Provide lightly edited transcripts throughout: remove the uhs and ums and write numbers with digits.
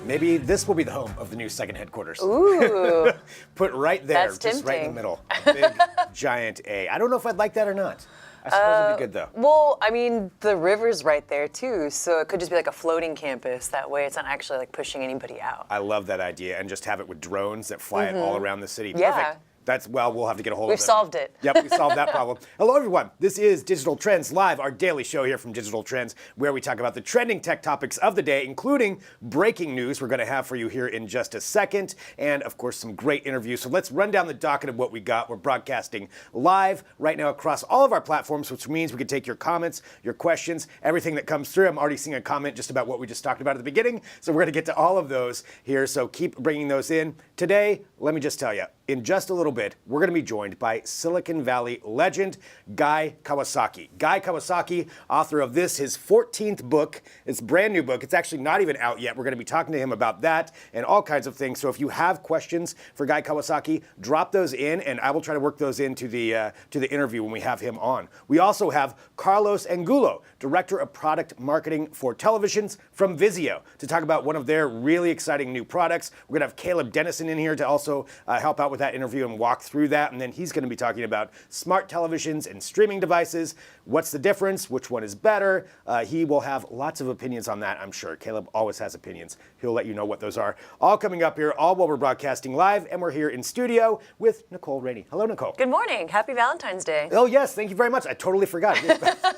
Maybe this will be the home of the new second headquarters. Ooh. Put right there, That's just right in the tempting. middle. A big, giant A. I don't know if I'd like that or not. I suppose it'd be good, though. Well, I mean, the river's right there, too, so it could just be like a floating campus. That way it's not actually like pushing anybody out. I love that idea, and just have it with drones that fly it all around the city. Yeah. Perfect. We'll have to get a hold of We've them. solved it. Yep, we solved that problem. Hello, everyone. This is Digital Trends Live, our daily show here from Digital Trends, where we talk about the trending tech topics of the day, including breaking news we're going to have for you here in just a second, and, of course, some great interviews. So let's run down the docket of what we got. We're broadcasting live right now across all of our platforms, which means we can take your comments, your questions, everything that comes through. I'm already seeing a comment just about what we just talked about at the beginning, so we're going to get to all of those here, so keep bringing those in. Today, let me just tell you, in just a little bit, we're going to be joined by Silicon Valley legend Guy Kawasaki. Guy Kawasaki, author of his 14th book. It's a brand new book. It's actually not even out yet. We're going to be talking to him about that and all kinds of things. So if you have questions for Guy Kawasaki, drop those in, and I will try to work those into the interview when we have him on. We also have Carlos Angulo, Director of Product Marketing for Televisions from Vizio, to talk about one of their really exciting new products. We're going to have Caleb Dennison in here to also help out with that interview and walk through that. And then he's going to be talking about smart televisions and streaming devices. What's the difference? Which one is better? He will have lots of opinions on that, I'm sure. Caleb always has opinions. He'll let you know what those are. All coming up here, all while we're broadcasting live. And we're here in studio with Nicole Rainey. Hello, Nicole. Good morning. Happy Valentine's Day. Oh, yes. Thank you very much. I totally forgot.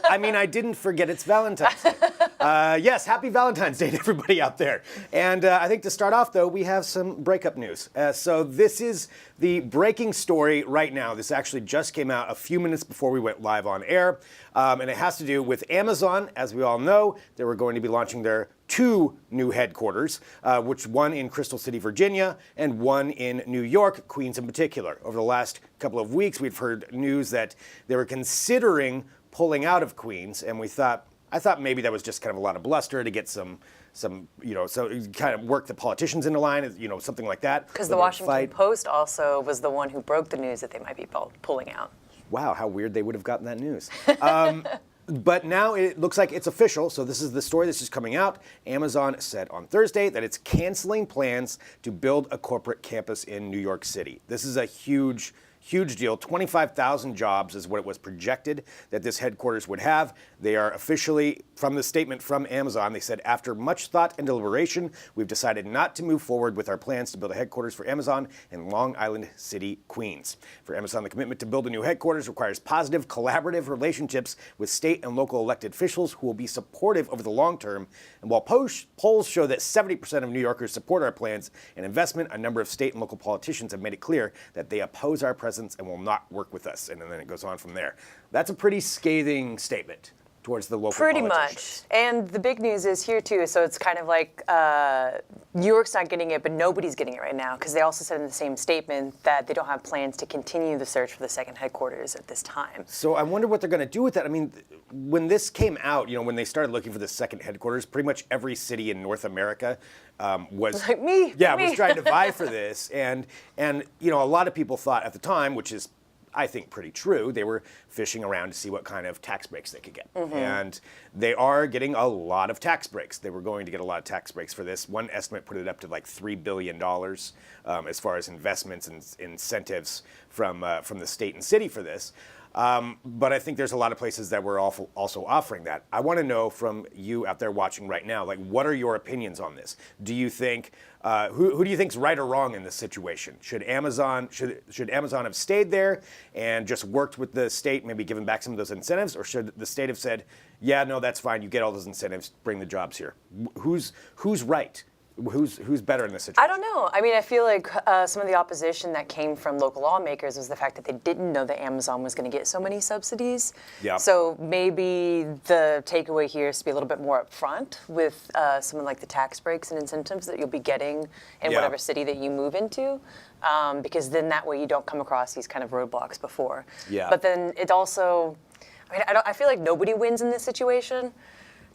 I mean, I didn't forget it's Valentine's Day. Yes, happy Valentine's Day to everybody out there. And I think to start off, though, we have some breakup news. So this is the breaking story right now. This actually just came out a few minutes before we went live on air. And it has to do with Amazon. As we all know, they were going to be launching their 2 new headquarters, which one in Crystal City, Virginia, and one in New York, Queens in particular. Over the last couple of weeks, we've heard news that they were considering pulling out of Queens, and I thought maybe that was just kind of a lot of bluster to get some so kind of work the politicians into line, something like that. Because the Washington Post also was the one who broke the news that they might be pulling out. Wow, how weird they would have gotten that news. But now it looks like it's official. So this is the story that's just coming out. Amazon said on Thursday that it's canceling plans to build a corporate campus in New York City. This is a huge deal. 25,000 jobs is what it was projected that this headquarters would have. They are officially, from the statement from Amazon, they said, after much thought and deliberation, we've decided not to move forward with our plans to build a headquarters for Amazon in Long Island City, Queens. For Amazon, the commitment to build a new headquarters requires positive, collaborative relationships with state and local elected officials who will be supportive over the long term. And while polls show that 70% of New Yorkers support our plans and investment, a number of state and local politicians have made it clear that they oppose our presence and will not work with us. And then it goes on from there. That's a pretty scathing statement towards the local Pretty politicians. much. And the big news is here, too. So it's kind of like New York's not getting it, but nobody's getting it right now, because they also said in the same statement that they don't have plans to continue the search for the second headquarters at this time. So I wonder what they're going to do with that. I mean, when this came out, when they started looking for the second headquarters, pretty much every city in North America was like me. was trying to vie for this. And a lot of people thought at the time, which is I think pretty true, they were fishing around to see what kind of tax breaks they could get. And they are getting a lot of tax breaks. They were going to get a lot of tax breaks for this. One estimate put it up to like $3 billion as far as investments and incentives from the state and city for this. But I think there's a lot of places that were also offering that. I want to know from you out there watching right now, like, what are your opinions on this? Do you think, who do you think's right or wrong in this situation? Should Amazon have stayed there and just worked with the state, maybe given back some of those incentives, or should the state have said, yeah, no, that's fine, you get all those incentives, bring the jobs here? Who's right? Who's better in this situation? I don't know. I mean, I feel like some of the opposition that came from local lawmakers was the fact that they didn't know that Amazon was going to get so many subsidies. Yeah. So maybe the takeaway here is to be a little bit more upfront with some like the tax breaks and incentives that you'll be getting in whatever city that you move into, because then that way you don't come across these kind of roadblocks before. Yeah. But then it also, I feel like nobody wins in this situation.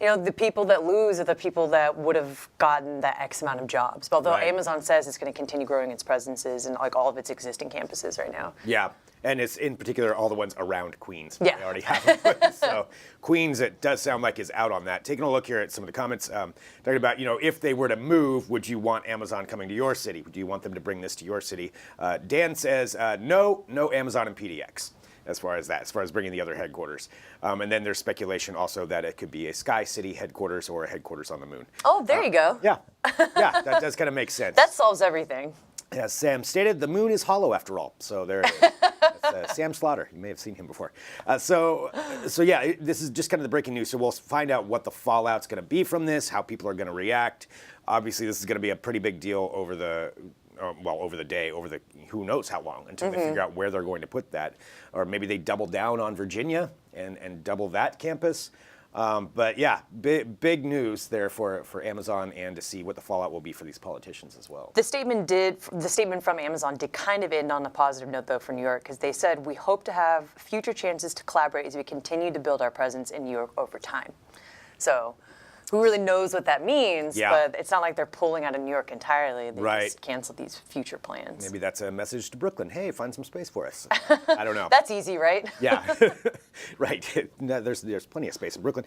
You know, the people that lose are the people that would have gotten that X amount of jobs. Although Right. Amazon says it's going to continue growing its presences in like all of its existing campuses right now. Yeah, and it's in particular all the ones around Queens. Yeah. They already have them. So Queens, it does sound like, is out on that. Taking a look here at some of the comments, talking about, if they were to move, would you want Amazon coming to your city? Do you want them to bring this to your city? Dan says, no Amazon and PDX. As far as bringing the other headquarters. And then there's speculation also that it could be a Sky City headquarters or a headquarters on the moon. Oh, there you go. Yeah, that does kind of make sense. That solves everything. As Sam stated, the moon is hollow after all. So there it is. That's, Sam Slaughter. You may have seen him before. So yeah, this is just kind of the breaking news. So we'll find out what the fallout's going to be from this, how people are going to react. Obviously, this is going to be a pretty big deal over the day, who knows how long, until they figure out where they're going to put that. Or maybe they double down on Virginia and double that campus. But yeah, big news there for Amazon, and to see what the fallout will be for these politicians as well. The statement from Amazon did kind of end on a positive note, though, for New York, because they said, we hope to have future chances to collaborate as we continue to build our presence in New York over time. So who really knows what that means, Yeah. but it's not like they're pulling out of New York entirely. They Right. just canceled these future plans. Maybe that's a message to Brooklyn. Hey, find some space for us. I don't know. That's easy, right? Yeah, right. No, there's plenty of space in Brooklyn.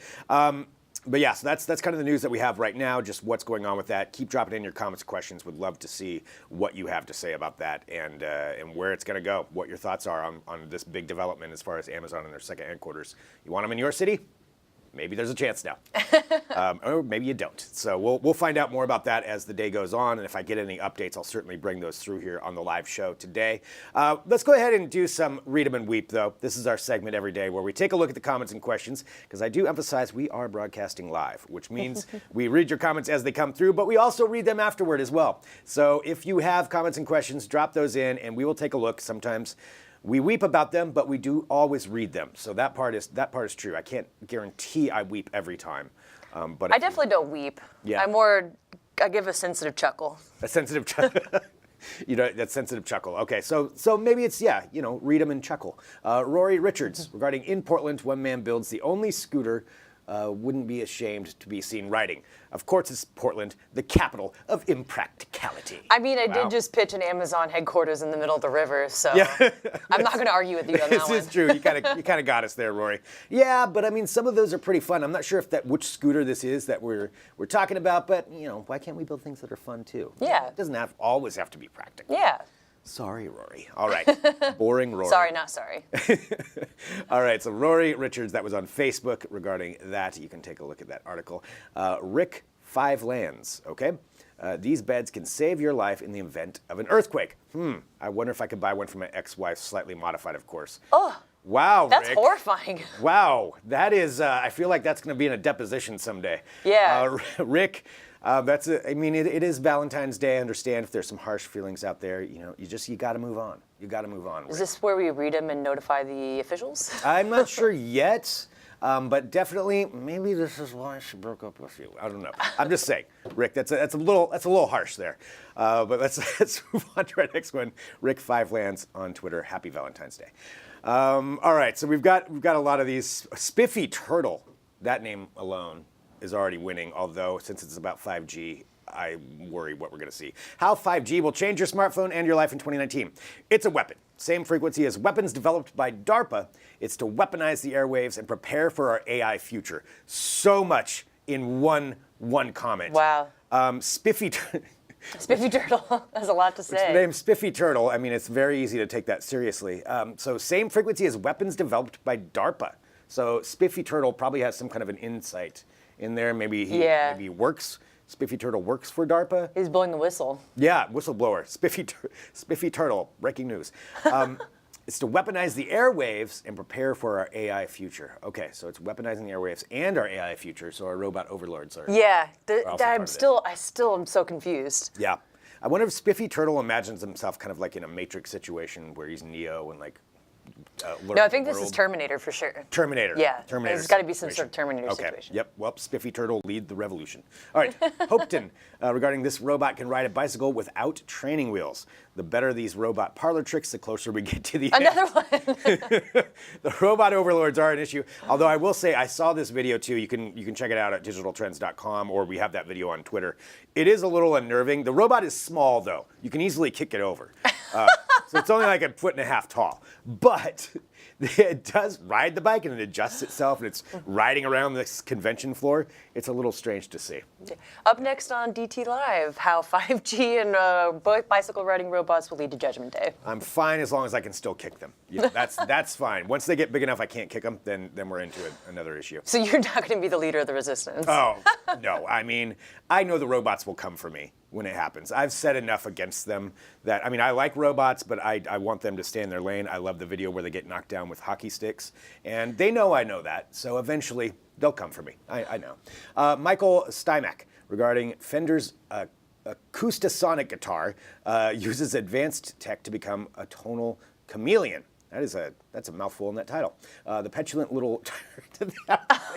But yeah, so that's kind of the news that we have right now, just what's going on with that. Keep dropping in your comments and questions. Would love to see what you have to say about that, and where it's going to go, what your thoughts are on this big development as far as Amazon and their second headquarters. You want them in your city? Maybe there's a chance now. Or maybe you don't. So we'll find out more about that as the day goes on, and if I get any updates, I'll certainly bring those through here on the live show today. Let's go ahead and do some Read 'em and Weep, though. This is our segment every day where we take a look at the comments and questions, because I do emphasize we are broadcasting live, which means we read your comments as they come through, but we also read them afterward as well. So if you have comments and questions, drop those in, and we will take a look. Sometimes we weep about them, but we do always read them. So that part is true. I can't guarantee I weep every time. But I definitely don't weep. Yeah. I give a sensitive chuckle. A sensitive chuckle. That sensitive chuckle. Okay, so maybe it's, read them and chuckle. Rory Richards, regarding in Portland, one man builds the only scooter wouldn't be ashamed to be seen riding. Of course, it's Portland, the capital of impracticality. I mean, I Wow. did just pitch an Amazon headquarters in the middle of the river, so Yeah. I'm not going to argue with you on that This one. is true. You kind of got us there, Rory. Yeah, but I mean, some of those are pretty fun. I'm not sure which scooter this is that we're talking about, but why can't we build things that are fun too? Yeah. It doesn't always have to be practical. Yeah. Sorry, Rory. All right. Boring Rory. Sorry, not sorry. All right, so Rory Richards, that was on Facebook regarding that. You can take a look at that article. Rick 5 Lands, okay? These beds can save your life in the event of an earthquake. I wonder if I could buy one for my ex-wife, slightly modified, of course. Oh, Wow, that's Rick. horrifying. Wow, that is, I feel like that's going to be in a deposition someday. Yeah. Rick, it is Valentine's Day. I understand if there's some harsh feelings out there. You got to move on. You got to move on, Rick. Is this where we read them and notify the officials? I'm not sure yet, but definitely, maybe this is why she broke up with you. I don't know. I'm just saying, Rick. That's a little harsh there. But let's move on to our next one. Rick 5 Lands on Twitter. Happy Valentine's Day. All right, so we've got a lot of these. Spiffy Turtle. That name alone is already winning. Although since it's about 5G. I worry what we're going to see. How 5G will change your smartphone and your life in 2019. It's a weapon. Same frequency as weapons developed by DARPA. It's to weaponize the airwaves and prepare for our AI future. So much in one comment. Wow. Spiffy Spiffy Turtle has a lot to say. The name Spiffy Turtle, it's very easy to take that seriously. So same frequency as weapons developed by DARPA. So Spiffy Turtle probably has some kind of an insight in there. Maybe he works. Spiffy Turtle works for DARPA. He's blowing the whistle. Yeah, whistleblower. Spiffy Turtle, breaking news. It's to weaponize the airwaves and prepare for our AI future. Okay, so it's weaponizing the airwaves and our AI future, so our robot overlords are. Yeah, also part of I still am so confused. Yeah. I wonder if Spiffy Turtle imagines himself kind of like in a Matrix situation where he's Neo and No, I think this is Terminator for sure. Terminator. Yeah. Terminator. There's got to be some sort of Terminator Okay. situation. Yep. Well, Spiffy Turtle lead the revolution. All right. Hopeton, regarding this robot can ride a bicycle without training wheels. The better these robot parlor tricks, the closer we get to the end. Another one. The robot overlords are an issue. Although I will say I saw this video too. You can check it out at digitaltrends.com, or we have that video on Twitter. It is a little unnerving. The robot is small though. You can easily kick it over. So it's only like 1.5 feet tall. But it does ride the bike and it adjusts itself and it's riding around this convention floor. It's a little strange to see. Up next on DT Live, how 5G and bicycle riding robots will lead to Judgment Day. I'm fine as long as I can still kick them. Yeah, that's fine. Once they get big enough I can't kick them, then we're into another issue. So you're not going to be the leader of the resistance? Oh, no. I mean, I know the robots will come for me when it happens. I've said enough against them that, I mean, I like robots, but I want them to stay in their lane. I love the video where they get knocked down with hockey sticks, and they know I know that, so eventually they'll come for me. I know. Michael Stymack, regarding Fender's Acoustasonic guitar, uses advanced tech to become a tonal chameleon. That's a mouthful in that title. The petulant little...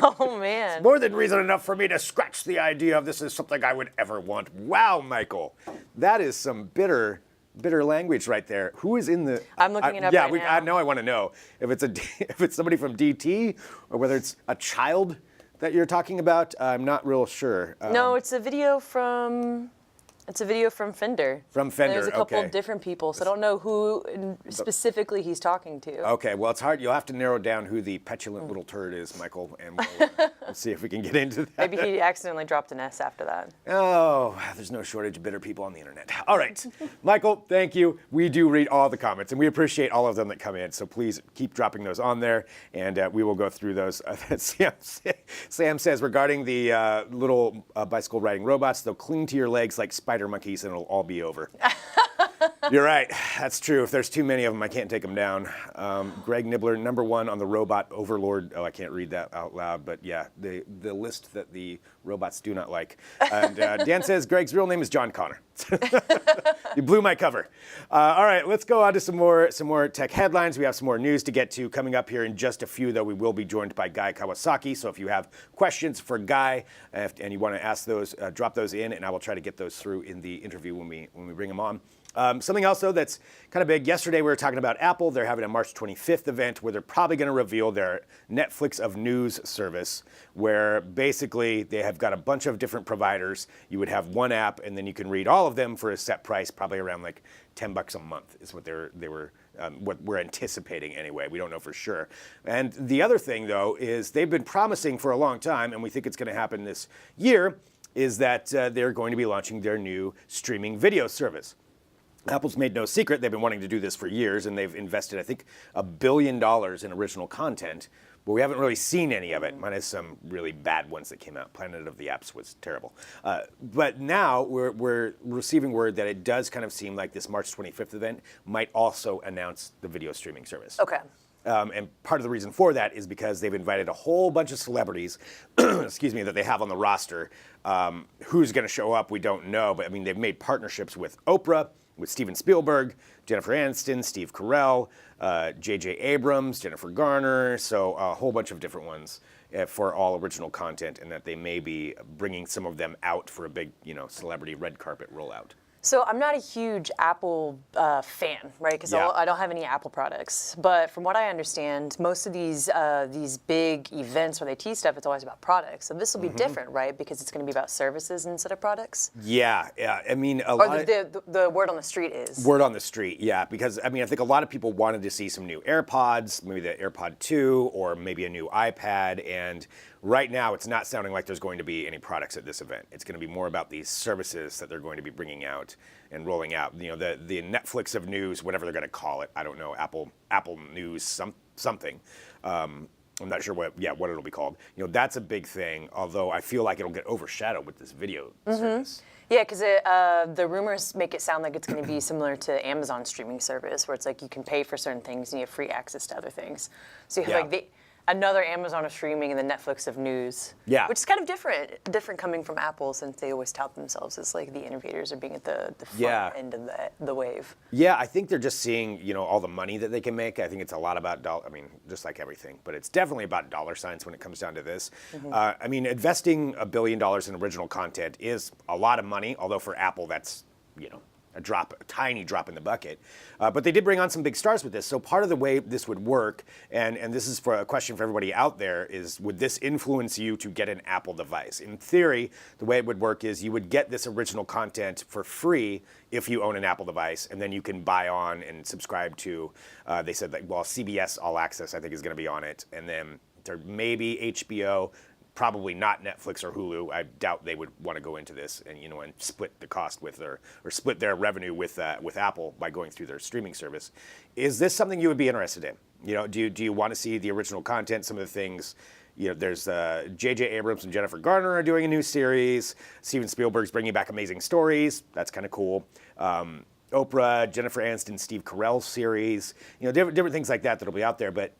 Oh, man. More than reason enough for me to scratch the idea of this is something I would ever want. Wow, Michael. That is some bitter language right there. Who is in the... I'm looking it up right now. Now I want to know if it's somebody from DT or whether it's a child that you're talking about. I'm not real sure. No, it's a video from... It's a video from Fender. From Fender, There's a couple okay. of different people, so I don't know who specifically he's talking to. Okay, well, it's hard. You'll have to narrow down who the petulant little turd is, Michael, and we'll see if we can get into that. Maybe he accidentally dropped an S after that. Oh, there's no shortage of bitter people on the internet. All right, Michael, thank you. We do read all the comments, and we appreciate all of them that come in, so please keep dropping those on there, and we will go through those. Sam says, regarding the little bicycle riding robots, they'll cling to your legs like spider monkeys and it'll all be over. You're right. That's true. If there's too many of them, I can't take them down. Greg Nibbler, #1 on the robot overlord. Oh, I can't read that out loud, but yeah, the list that the robots do not like. And Dan says Greg's real name is John Connor. You blew my cover. All right, let's go on to some more tech headlines. We have some more news to get to coming up here in just a few, though. We will be joined by Guy Kawasaki. So if you have questions for Guy and you want to ask those, drop those in, and I will try to get those through in the interview when we bring them on. Something else, though, that's kind of big. Yesterday, we were talking about Apple. They're having a March 25th event where they're probably going to reveal their Netflix of News service, where basically they have got a bunch of different providers. You would have one app, and then you can read all of them for a set price, probably around like $10 a month is what what we're anticipating anyway. We don't know for sure. And the other thing, though, is they've been promising for a long time, and we think it's going to happen this year, is that they're going to be launching their new streaming video service. Apple's made no secret they've been wanting to do this for years, and they've invested, I think, $1 billion in original content, but we haven't really seen any of it, minus some really bad ones that came out. Planet of the Apps was terrible. But now we're receiving word that it does kind of seem like this March 25th event might also announce the video streaming service. Okay. And part of the reason for that is because they've invited a whole bunch of celebrities, excuse me, that they have on the roster. Who's going to show up, we don't know, but I mean, they've made partnerships with Oprah, with Steven Spielberg, Jennifer Aniston, Steve Carell, J.J. Abrams, Jennifer Garner, so a whole bunch of different ones for all original content, and that they may be bringing some of them out for a big, celebrity red carpet rollout. So I'm not a huge Apple fan, right? Because Yeah. I don't have any Apple products. But from what I understand, most of these big events where they tease stuff, it's always about products. So this will be different, right? Because it's going to be about services instead of products. Yeah. I mean, The word on the street is. Word on the street, yeah. Because, I mean, I think a lot of people wanted to see some new AirPods, maybe the AirPod 2, or maybe a new iPad. And right now, it's not sounding like there's going to be any products at this event. It's going to be more about these services that they're going to be bringing out and rolling out. The Netflix of news, whatever they're going to call it. I don't know, Apple News something. I'm not sure what it'll be called. That's a big thing, although I feel like it'll get overshadowed with this video service. Yeah, because the rumors make it sound like it's going to be similar to Amazon streaming service, where it's like you can pay for certain things and you have free access to other things. So you have another Amazon of streaming and the Netflix of news. Yeah. Which is kind of different coming from Apple, since they always tout themselves as like the innovators or being at the front end of the wave. Yeah, I think they're just seeing, all the money that they can make. I think it's a lot about just like everything, but it's definitely about dollar signs when it comes down to this. Investing $1 billion in original content is a lot of money, although for Apple that's, a tiny drop in the bucket. But they did bring on some big stars with this. So part of the way this would work, and this is for a question for everybody out there, is would this influence you to get an Apple device? In theory, the way it would work is you would get this original content for free if you own an Apple device, and then you can buy on and subscribe to, they said that, CBS All Access, I think, is going to be on it. And then there may be HBO, probably not Netflix or Hulu. I doubt they would want to go into this and and split the cost with or split their revenue with Apple by going through their streaming service. Is this something you would be interested in? Do you want to see the original content? Some of the things, there's J.J. Abrams and Jennifer Garner are doing a new series. Steven Spielberg's bringing back Amazing Stories. That's kind of cool. Oprah, Jennifer Aniston, Steve Carell's series. Different things like that that'll be out there. But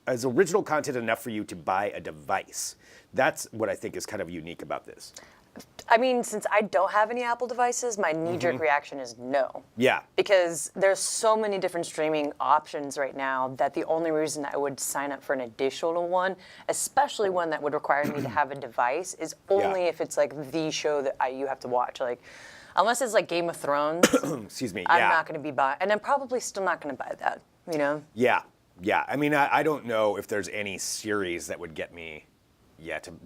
is original content enough for you to buy a device? That's what I think is kind of unique about this. I mean, since I don't have any Apple devices, my knee-jerk reaction is no. Yeah. Because there's so many different streaming options right now that the only reason I would sign up for an additional one, especially one that would require me to have a device, is only if it's like the show that you have to watch. Like, unless it's like Game of Thrones, excuse me, I'm not going to be buying, and I'm probably still not going to buy that. Yeah. I mean, I don't know if there's any series that would get me.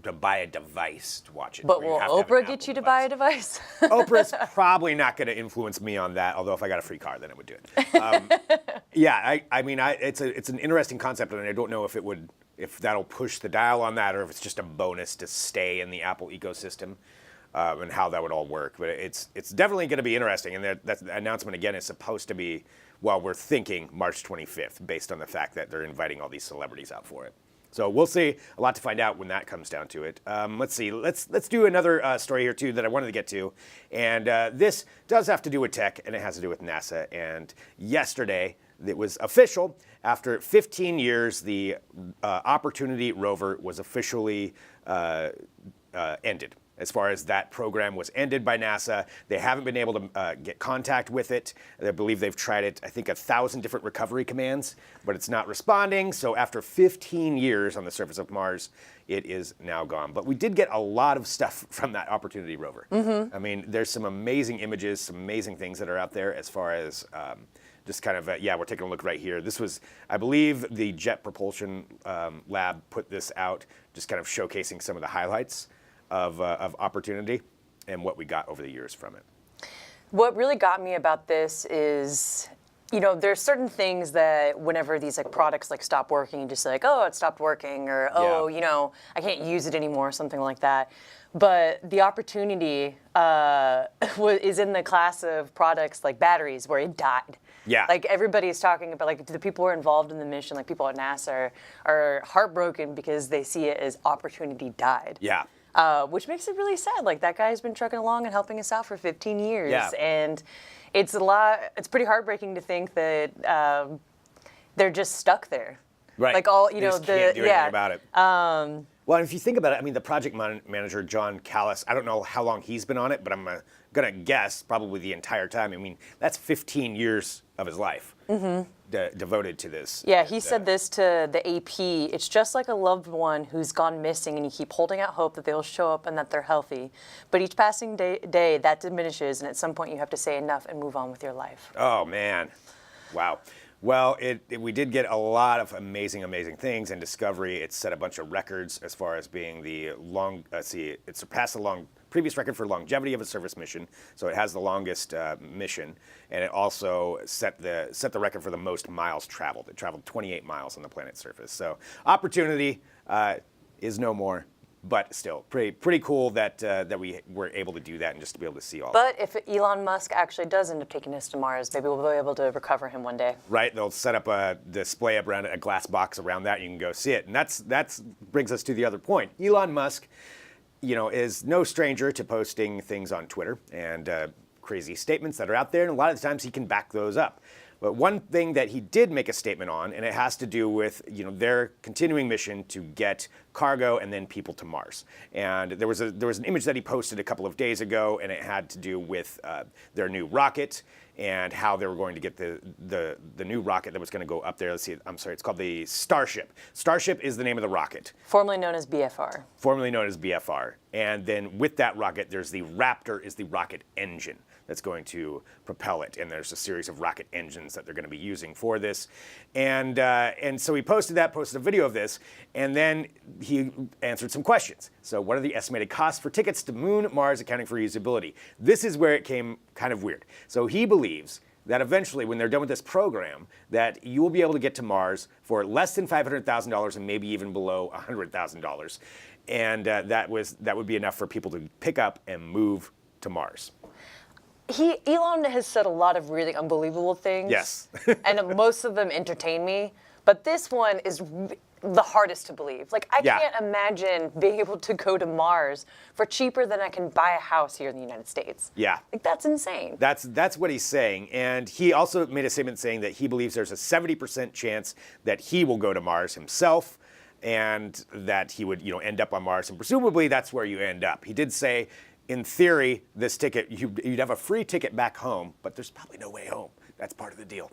To buy a device to watch it. But will Oprah get you to buy a device? Oprah's probably not going to influence me on that, although if I got a free car, then it would do it. It's an interesting concept, and I don't know if that'll push the dial on that, or if it's just a bonus to stay in the Apple ecosystem, and how that would all work. But it's definitely going to be interesting, and that announcement, again, is supposed to be, we're thinking March 25th, based on the fact that they're inviting all these celebrities out for it. So we'll see. A lot to find out when that comes down to it. Let's see. Let's do another story here too that I wanted to get to, and this does have to do with tech, and it has to do with NASA. And yesterday, it was official. After 15 years, the Opportunity rover was officially ended. As far as that program was ended by NASA, they haven't been able to get contact with it. I believe they've tried it, I think, 1,000 different recovery commands, but it's not responding. So after 15 years on the surface of Mars, it is now gone. But we did get a lot of stuff from that Opportunity rover. I mean, there's some amazing images, some amazing things that are out there as far as just kind of, we're taking a look right here. This was, I believe, the Jet Propulsion Lab put this out, just kind of showcasing some of the highlights of Opportunity and what we got over the years from it. What really got me about this is, there's certain things that whenever these products stop working, you just say it stopped working, or I can't use it anymore, something like that. But the Opportunity is in the class of products like batteries where it died. Yeah. Everybody is talking about, the people who are involved in the mission, people at NASA are heartbroken because they see it as Opportunity died. Yeah. Which makes it really sad. That guy's been trucking along and helping us out for 15 years. Yeah. And it's pretty heartbreaking to think that they're just stuck there. Right. They just can't do anything about it. Well, if you think about it, the project manager, John Callis, I don't know how long he's been on it, but I'm going to guess probably the entire time. That's 15 years of his life devoted to this. Yeah, he said this to the AP. It's just like a loved one who's gone missing, and you keep holding out hope that they'll show up and that they're healthy. But each passing day that diminishes, and at some point you have to say enough and move on with your life. Oh, man. Wow. Well, we did get a lot of amazing things. And Discovery, it set a bunch of records as far as being the it surpassed the previous record for longevity of a service mission. So it has the longest mission. And it also set the record for the most miles traveled. It traveled 28 miles on the planet's surface. So Opportunity is no more. But still, pretty cool that we were able to do that and just to be able to see all that. But if Elon Musk actually does end up taking us to Mars, maybe we'll be able to recover him one day. Right, they'll set up a display around a glass box around that, and you can go see it. And that's brings us to the other point. Elon Musk, is no stranger to posting things on Twitter and crazy statements that are out there, and a lot of the times he can back those up. But one thing that he did make a statement on, and it has to do with their continuing mission to get cargo and then people to Mars. And there was an image that he posted a couple of days ago, and it had to do with their new rocket and how they were going to get the new rocket that was going to go up there. Let's see, I'm sorry, it's called the Starship. Starship is the name of the rocket. Formerly known as BFR. Formerly known as BFR. And then with that rocket, there's the Raptor is the rocket engine that's going to propel it. And there's a series of rocket engines that they're going to be using for this. And so he posted a video of this, and then he answered some questions. So what are the estimated costs for tickets to Moon, Mars, accounting for usability? This is where it came kind of weird. So he believes that eventually, when they're done with this program, that you will be able to get to Mars for less than $500,000 and maybe even below $100,000. And that would be enough for people to pick up and move to Mars. Elon has said a lot of really unbelievable things. Yes. And most of them entertain me. But this one is the hardest to believe. Like, I can't imagine being able to go to Mars for cheaper than I can buy a house here in the United States. Yeah. Like, that's insane. That's what he's saying. And he also made a statement saying that he believes there's a 70% chance that he will go to Mars himself, and that he would, end up on Mars. And presumably that's where you end up. He did say, in theory, this ticket, you'd have a free ticket back home, but there's probably no way home. That's part of the deal.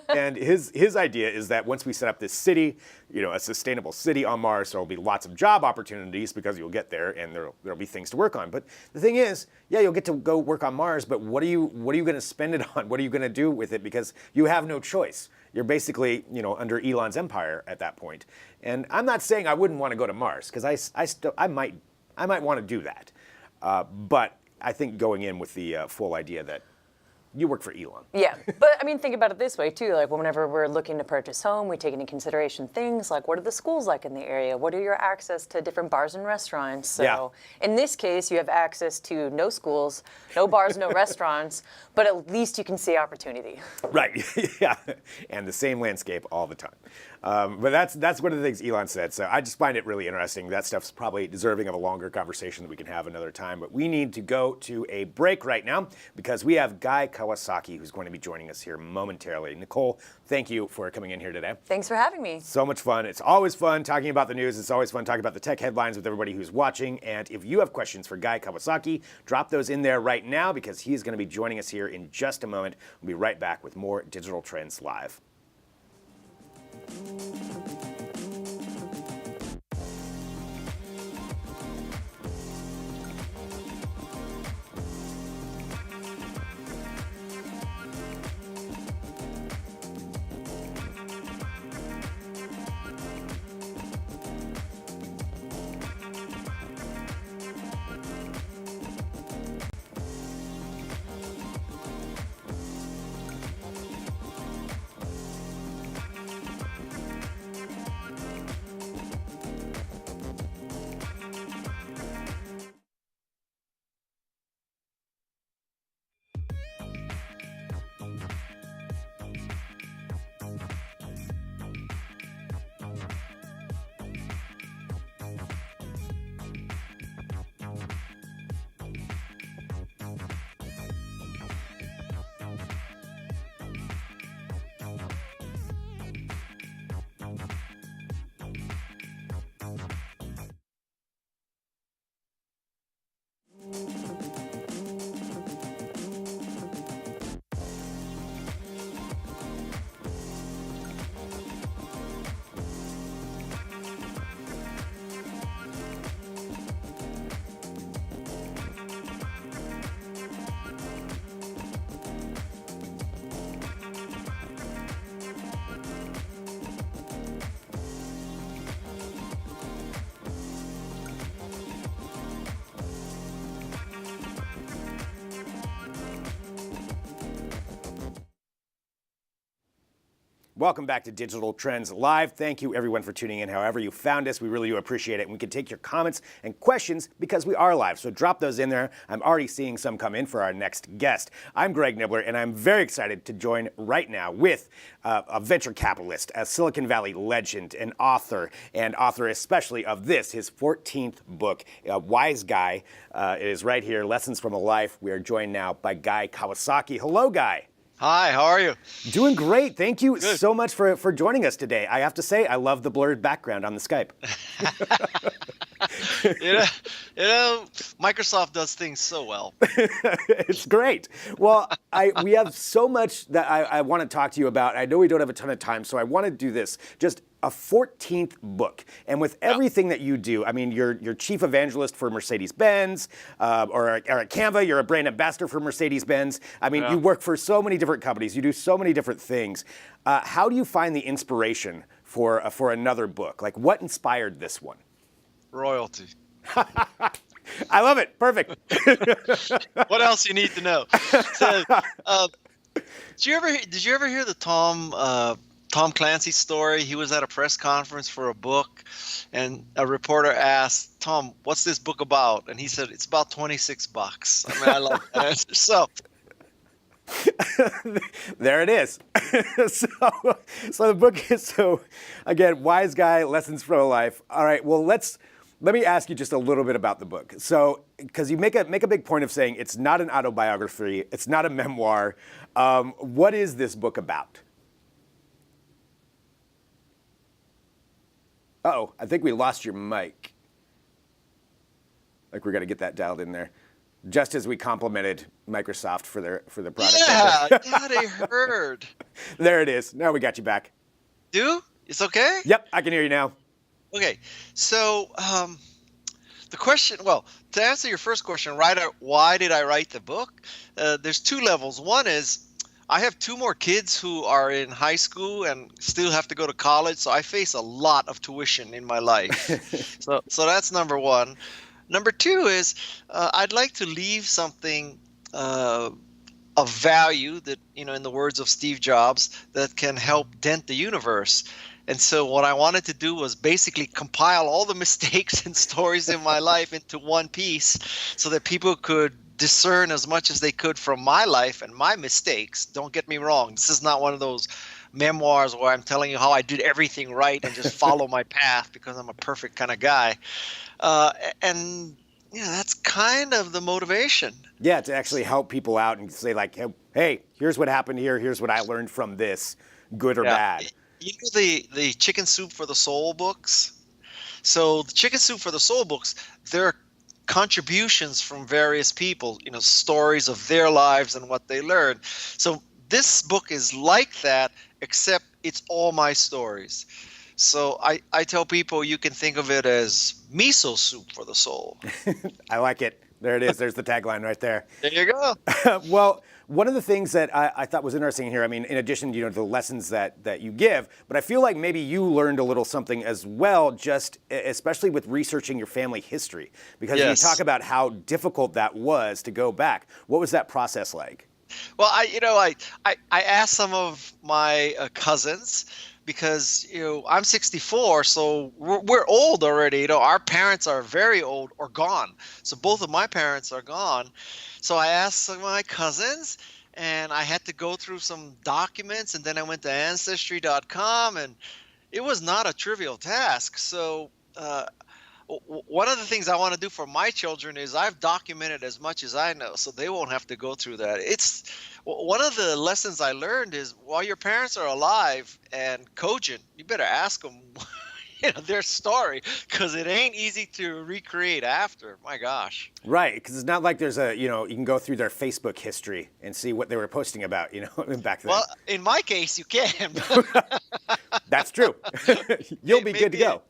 And his idea is that once we set up this city, a sustainable city on Mars, there will be lots of job opportunities because you'll get there and there'll be things to work on. But the thing is, you'll get to go work on Mars, but what are you going to spend it on? What are you going to do with it? Because you have no choice. You're basically, under Elon's empire at that point. And I'm not saying I wouldn't want to go to Mars, because I might want to do that. But I think going in with the full idea that you work for Elon. Yeah, but I mean, think about it this way too. Like, whenever we're looking to purchase home, we take into consideration things like, what are the schools like in the area? What are your access to different bars and restaurants? So in this case, you have access to no schools, no bars, no restaurants, but at least you can see opportunity. Right, yeah, and the same landscape all the time. But that's one of the things Elon said. So I just find it really interesting. That stuff's probably deserving of a longer conversation that we can have another time. But we need to go to a break right now because we have Guy Kawasaki who's going to be joining us here momentarily. Nicole, thank you for coming in here today. Thanks for having me. So much fun. It's always fun talking about the news. It's always fun talking about the tech headlines with everybody who's watching. And if you have questions for Guy Kawasaki, drop those in there right now because he's going to be joining us here in just a moment. We'll be right back with more Digital Trends Live. Welcome back to Digital Trends Live. Thank you everyone for tuning in. However you found us, we really do appreciate it. And we can take your comments and questions because we are live. So drop those in there. I'm already seeing some come in for our next guest. I'm Greg Nibbler, and I'm very excited to join right now with a venture capitalist, a Silicon Valley legend, an author, and author especially of this, his 14th book, Wise Guy. It is right here, Lessons from a Life. We are joined now by Guy Kawasaki. Hello, Guy. Hi, how are you? Doing great. Thank you Good. so much for joining us today. I have to say, I love the blurred background on the Skype. You know, you know, Microsoft does things so well. It's great. Well, we have so much that I want to talk to you about. I know we don't have a ton of time, so I want to do this. Just a 14th book. And with everything that you do, I mean, you're chief evangelist for Mercedes-Benz, or at Canva, you're a brand ambassador for Mercedes-Benz. I mean, you work for so many different companies. You do so many different things. How do you find the inspiration for another book? Like, what inspired this one? Royalty. I love it. Perfect. What else you need to know? So, did you ever hear the Tom Clancy story? He was at a press conference for a book, and a reporter asked Tom, "What's this book about?" And he said, "It's about $26." I mean, I love that answer. So. There it is. So the book is, again, Wise Guy, Lessons from a Life. All right, well, let me ask you just a little bit about the book. So, because you make a big point of saying it's not an autobiography, it's not a memoir. What is this book about? Uh-oh, I think we lost your mic. Like, we're going to get that dialed in there. Just as we complimented Microsoft for their product. Yeah, God, I heard. There it is. Now we got you back. It's okay? Yep, I can hear you now. Okay, so the question, well, to answer your first question, why did I write the book? There's two levels. One is I have two more kids who are in high school and still have to go to college, so I face a lot of tuition in my life. So that's number one. Number two is I'd like to leave something of value that, in the words of Steve Jobs, that can help dent the universe. And so what I wanted to do was basically compile all the mistakes and stories in my life into one piece so that people could discern as much as they could from my life and my mistakes. Don't get me wrong. This is not one of those memoirs where I'm telling you how I did everything right and just follow my path because I'm a perfect kind of guy. And that's kind of the motivation. Yeah, to actually help people out and say, like, hey, here's what happened here. Here's what I learned from this, good or bad. You know the Chicken Soup for the Soul books? So the Chicken Soup for the Soul books, they're contributions from various people, stories of their lives and what they learned. So this book is like that, except it's all my stories. So I tell people you can think of it as miso soup for the soul. I like it. There it is. There's the tagline right there. There you go. Well, one of the things that I thought was interesting here, I mean, in addition to the lessons that you give, but I feel like maybe you learned a little something as well, just especially with researching your family history, because you talk about how difficult that was to go back. What was that process like? Well, I asked some of my cousins, because I'm 64, so we're old already. Our parents are very old or gone. So both of my parents are gone. So I asked some of my cousins, and I had to go through some documents, and then I went to Ancestry.com, and it was not a trivial task. So one of the things I want to do for my children is I've documented as much as I know, so they won't have to go through that. It's one of the lessons I learned is while your parents are alive and cogent, you better ask them their story, because it ain't easy to recreate after. My gosh. Right, because it's not like there's you can go through their Facebook history and see what they were posting about, back then. Well, in my case, you can. That's true. You'll be good to go.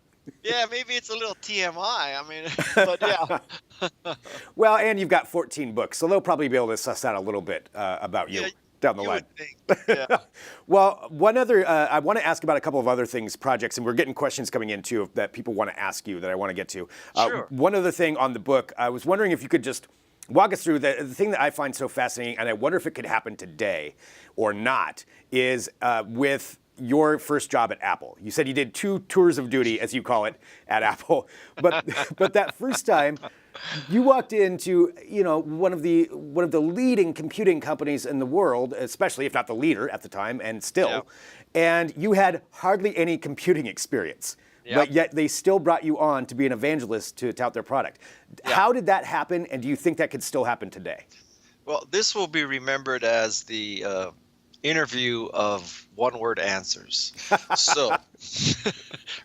Yeah, maybe it's a little TMI. I mean, but yeah. Well, and you've got 14 books, so they'll probably be able to suss out a little bit about you down the line. Would think. Yeah. Well, one other, I want to ask about a couple of other things, projects, and we're getting questions coming in too that people want to ask you that I want to get to. Sure. One other thing on the book, I was wondering if you could just walk us through the thing that I find so fascinating, and I wonder if it could happen today or not, is with your first job at Apple. You said you did 2 tours of duty, as you call it, at Apple. But that first time, you walked into one of the leading computing companies in the world, especially if not the leader at the time, and still, and you had hardly any computing experience. But yet they still brought you on to be an evangelist to tout their product. How did that happen, and do you think that could still happen today? Well, this will be remembered as the interview of one-word answers. So,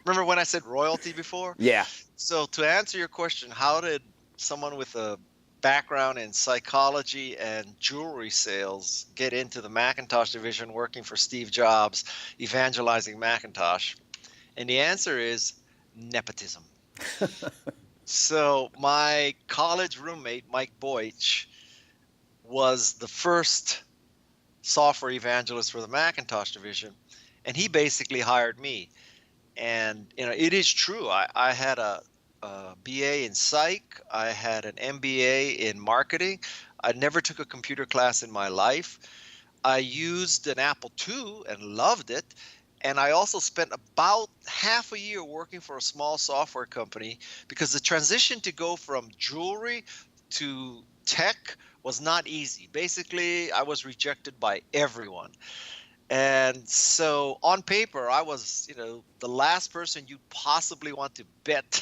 remember when I said royalty before? Yeah. So to answer your question, how did someone with a background in psychology and jewelry sales get into the Macintosh division working for Steve Jobs, evangelizing Macintosh? And the answer is nepotism. So my college roommate, Mike Boych, was the first software evangelist for the Macintosh division, and he basically hired me. And it is true. I had a BA in psych. I had an MBA in marketing. I never took a computer class in my life. I used an Apple II and loved it. And I also spent about half a year working for a small software company, because the transition to go from jewelry to tech was not easy. Basically, I was rejected by everyone. And so on paper, I was, the last person you'd possibly want to bet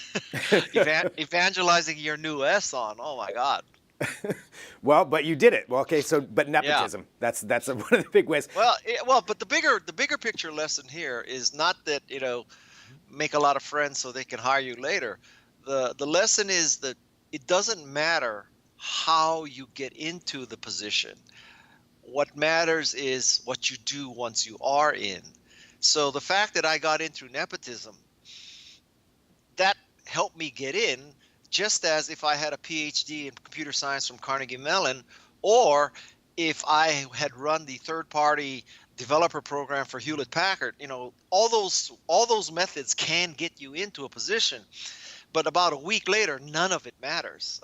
evangelizing your new S on. Oh my God. Well, but you did it. Well, okay, so but nepotism. Yeah. That's one of the big ways. Well, but the bigger picture lesson here is not that, make a lot of friends so they can hire you later. The lesson is that it doesn't matter how you get into the position. What matters is what you do once you are in. So the fact that I got in through nepotism, that helped me get in, just as if I had a PhD in computer science from Carnegie Mellon, or if I had run the third-party developer program for Hewlett Packard. All those methods can get you into a position. But about a week later, none of it matters.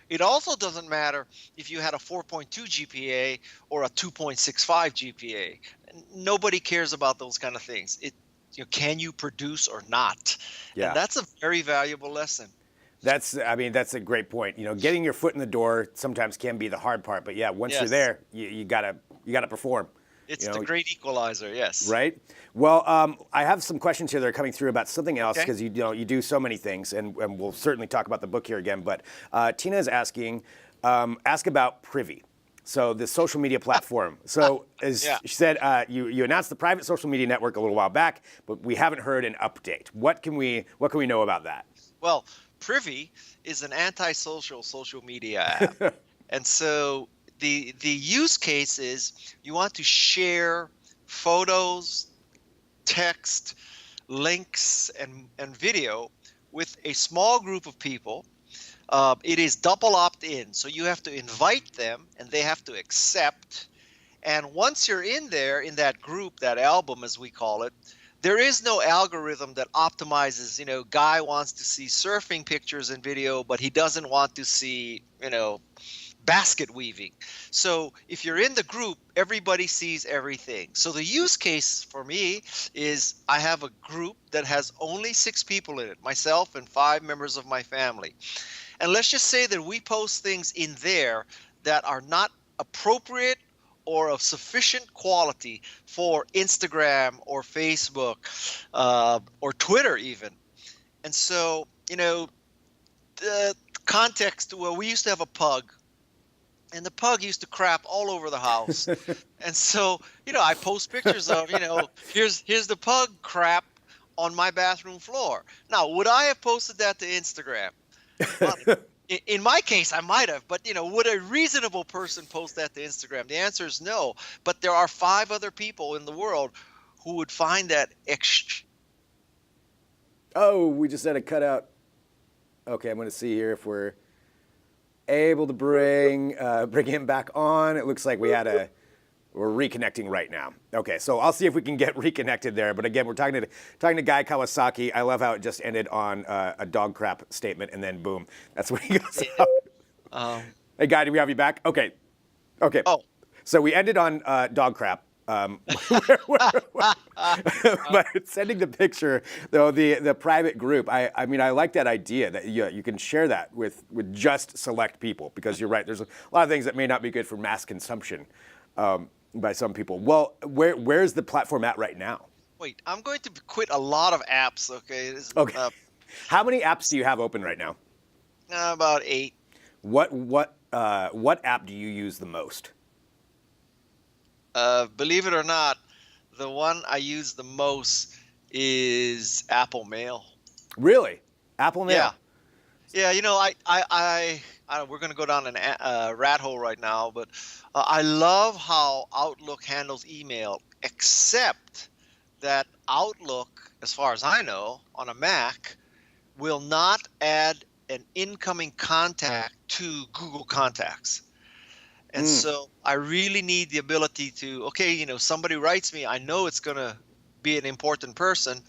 It also doesn't matter if you had a 4.2 GPA or a 2.65 GPA. Nobody cares about those kind of things. Can you produce or not? Yeah. And that's a very valuable lesson. That's a great point. Getting your foot in the door sometimes can be the hard part, but yeah, once you're there, you gotta perform. It's the great equalizer, yes. Right. Well, I have some questions here that are coming through about something else, because you do so many things, and we'll certainly talk about the book here again. But Tina is asking, ask about Privy, so the social media platform. So as she said, you announced the private social media network a little while back, but we haven't heard an update. What can we know about that? Well, Privy is an anti-social social media app, and so the use case is you want to share photos, text, links, and video with a small group of people. It is double opt-in, so you have to invite them and they have to accept. And once you're in there, in that group, that album as we call it, there is no algorithm that optimizes, guy wants to see surfing pictures and video, but he doesn't want to see, basket weaving. So if you're in the group, everybody sees everything. So the use case for me is I have a group that has only 6 people in it, myself and 5 members of my family. And let's just say that we post things in there that are not appropriate or of sufficient quality for Instagram or Facebook or Twitter even. And so, the context, well, we used to have a pug, and the pug used to crap all over the house. And so, I post pictures of, here's the pug crap on my bathroom floor. Now, would I have posted that to Instagram? Well, in my case, I might have, but would a reasonable person post that to Instagram? The answer is no. But there are 5 other people in the world who would find that Oh, we just had a cutout. Okay, I'm going to see here if we're able to bring him back on. It looks like we're reconnecting right now. Okay, so I'll see if we can get reconnected there. But again, we're talking to Guy Kawasaki. I love how it just ended on a dog crap statement, and then boom, that's when he goes out. Hey, Guy, do we have you back? Okay. Oh. So we ended on dog crap. But sending the picture, though, the private group, I mean, I like that idea that you can share that with just select people, because you're right. There's a lot of things that may not be good for mass consumption by some people. Well, where's the platform at right now? Wait, I'm going to quit a lot of apps, okay? Okay. How many apps do you have open right now? About 8. What app do you use the most? Believe it or not, the one I use the most is Apple Mail. Really? Apple Mail? Yeah. Yeah, we're going to go down a rat hole right now, but I love how Outlook handles email, except that Outlook, as far as I know, on a Mac, will not add an incoming contact to Google Contacts. And so I really need the ability to, okay, somebody writes me, I know it's going to be an important person.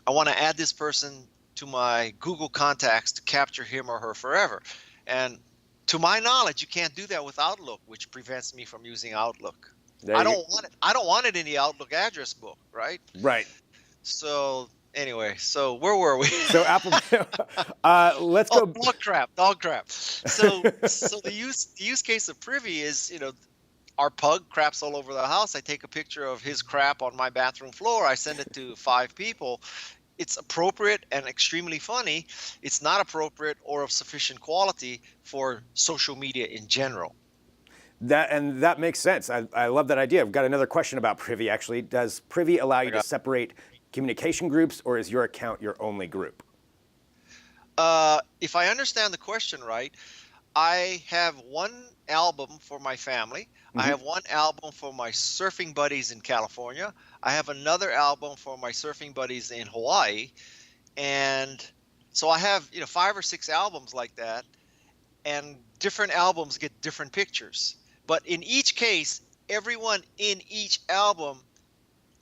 I want to add this person to my Google Contacts to capture him or her forever. And to my knowledge, you can't do that with Outlook, which prevents me from using Outlook. I don't want it in the Outlook address book, right? Right. So anyway, so where were we? So Apple Mail. Let's go. Dog crap. So the use case of Privy is, our pug craps all over the house. I take a picture of his crap on my bathroom floor. I send it to 5 people. It's appropriate and extremely funny. It's not appropriate or of sufficient quality for social media in general. That makes sense. I love that idea. I've got another question about Privy, actually. Does Privy allow you to separate communication groups, or is your account your only group? If I understand the question right, I have one album for my family. I have one album for my surfing buddies in California. I have another album for my surfing buddies in Hawaii. And so I have, 5 or 6 albums like that, and different albums get different pictures. But in each case, everyone in each album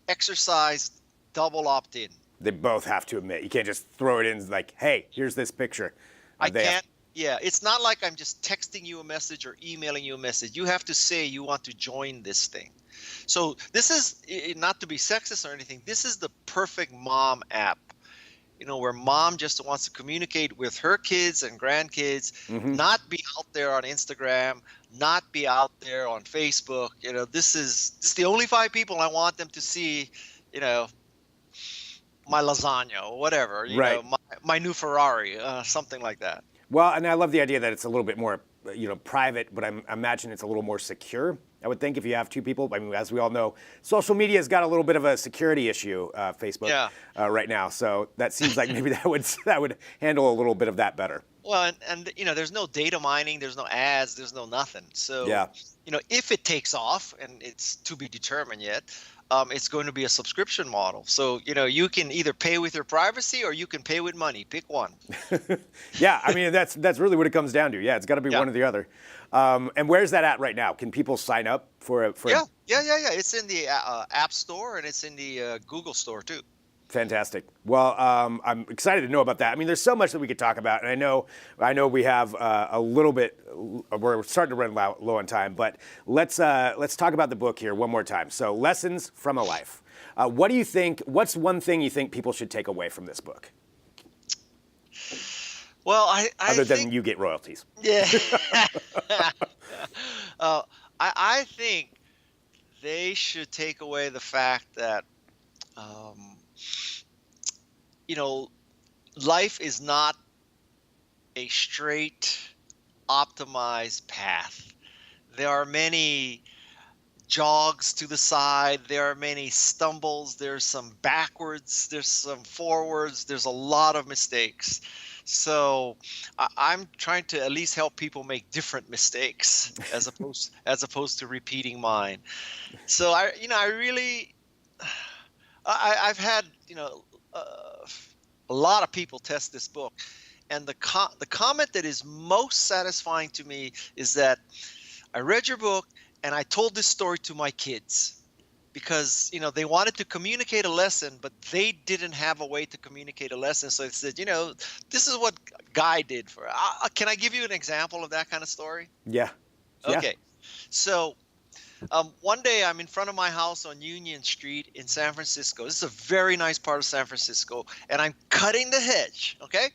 exercised double opt-in. They both have to admit. You can't just throw it in like, hey, here's this picture. I can't. Yeah, it's not like I'm just texting you a message or emailing you a message. You have to say you want to join this thing. So this is, not to be sexist or anything, this is the perfect mom app, where mom just wants to communicate with her kids and grandkids, not be out there on Instagram, not be out there on Facebook. This is the only 5 people I want them to see, my lasagna or whatever, my new Ferrari, something like that. Well, and I love the idea that it's a little bit more, private, but I imagine it's a little more secure. I would think if you have 2 people, I mean, as we all know, social media has got a little bit of a security issue, Facebook, right now. So that seems like maybe that would handle a little bit of that better. Well, and there's no data mining, there's no ads, there's no nothing. So, if it takes off, and it's to be determined yet, it's going to be a subscription model. So, you can either pay with your privacy or you can pay with money. Pick one. Yeah, I mean, that's really what it comes down to. Yeah, it's got to be one or the other. And where's that at right now? Can people sign up for Yeah. It's in the App Store, and it's in the Google Store too. Fantastic. Well, I'm excited to know about that. I mean, there's so much that we could talk about, and I know we have a little bit. We're starting to run low on time, but let's talk about the book here one more time. So, Lessons from a Life. What do you think? What's one thing you think people should take away from this book? Well, other than you get royalties. Yeah. I think they should take away the fact that. Life is not a straight, optimized path. There are many jogs to the side. There are many stumbles. There's some backwards. There's some forwards. There's a lot of mistakes. So I'm trying to at least help people make different mistakes as opposed to repeating mine. So I've had a lot of people test this book, and the comment that is most satisfying to me is that I read your book and I told this story to my kids because they wanted to communicate a lesson, but they didn't have a way to communicate a lesson. So they said, this is what Guy did for. Can I give you an example of that kind of story? Yeah. Okay. So. One day I'm in front of my house on Union Street in San Francisco. This is a very nice part of San Francisco. And I'm cutting the hedge, okay?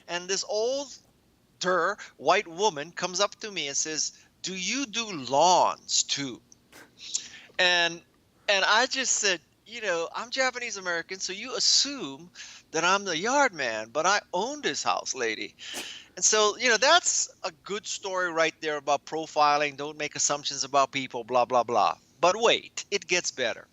And this older white woman comes up to me and says, "Do you do lawns too?" And I just said, I'm Japanese American, so you assume that I'm the yard man, but I own this house, lady. And so, that's a good story right there about profiling. Don't make assumptions about people, blah, blah, blah. But wait, it gets better.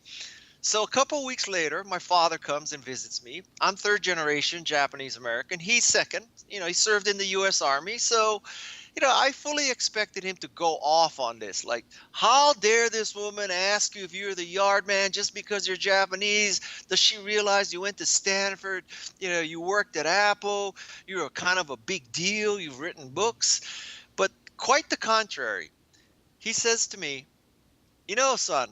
So a couple weeks later, my father comes and visits me. I'm third generation Japanese American. He's second. He served in the U.S. Army. So, I fully expected him to go off on this. Like, how dare this woman ask you if you're the yard man just because you're Japanese? Does she realize you went to Stanford? You worked at Apple. You're kind of a big deal. You've written books. But quite the contrary. He says to me, son,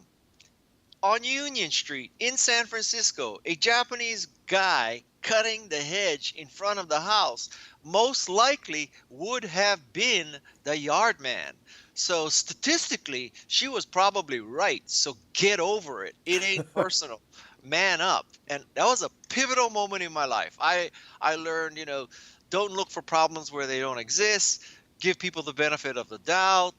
on Union Street in San Francisco, a Japanese guy cutting the hedge in front of the house most likely would have been the yard man. So statistically, she was probably right. So get over it. It ain't personal. Man up. And that was a pivotal moment in my life. I learned, don't look for problems where they don't exist. Give people the benefit of the doubt.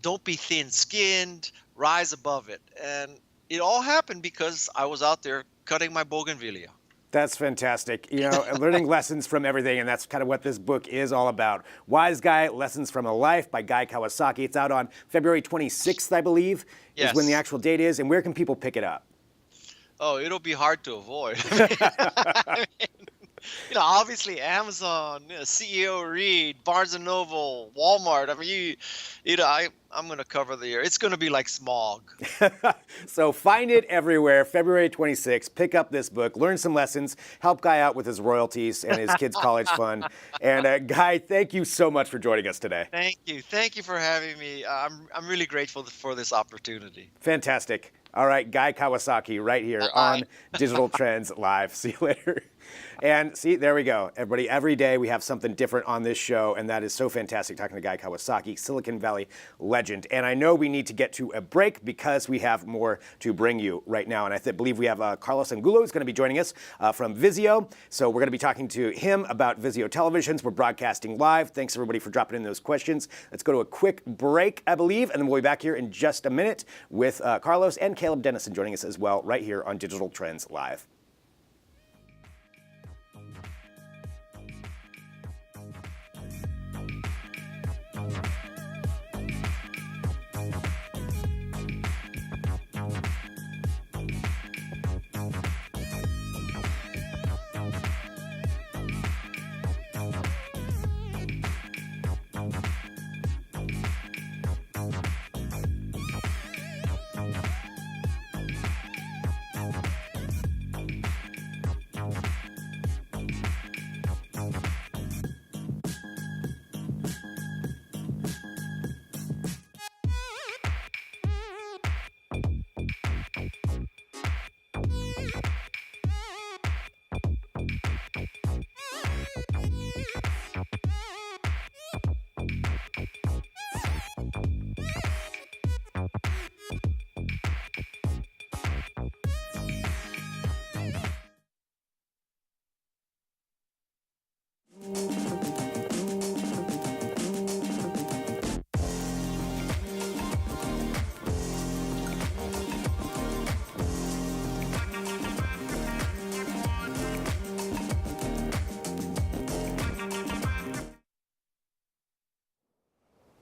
Don't be thin-skinned. Rise above it. And it all happened because I was out there cutting my bougainvillea. That's fantastic. Learning lessons from everything, and that's kind of what this book is all about. Wise Guy, Lessons from a Life by Guy Kawasaki. It's out on February 26th, I believe, Yes. is when the actual date is. And where can people pick it up? Oh, it'll be hard to avoid. Obviously Amazon, CEO Reed, Barnes & Noble, Walmart. I'm going to cover the year. It's going to be like smog. So find it everywhere, February 26th. Pick up this book, learn some lessons, help Guy out with his royalties and his kids' college fund. And Guy, thank you so much for joining us today. Thank you. Thank you for having me. I'm really grateful for this opportunity. Fantastic. All right, Guy Kawasaki right here on Digital Trends Live. See you later. And see, there we go. Everybody, every day we have something different on this show, and that is so fantastic talking to Guy Kawasaki, Silicon Valley legend. And I know we need to get to a break because we have more to bring you right now. And I believe we have Carlos Angulo who's going to be joining us from Vizio. So we're going to be talking to him about Vizio televisions. We're broadcasting live. Thanks, everybody, for dropping in those questions. Let's go to a quick break, I believe, and then we'll be back here in just a minute with Carlos and Caleb Dennison joining us as well right here on Digital Trends Live.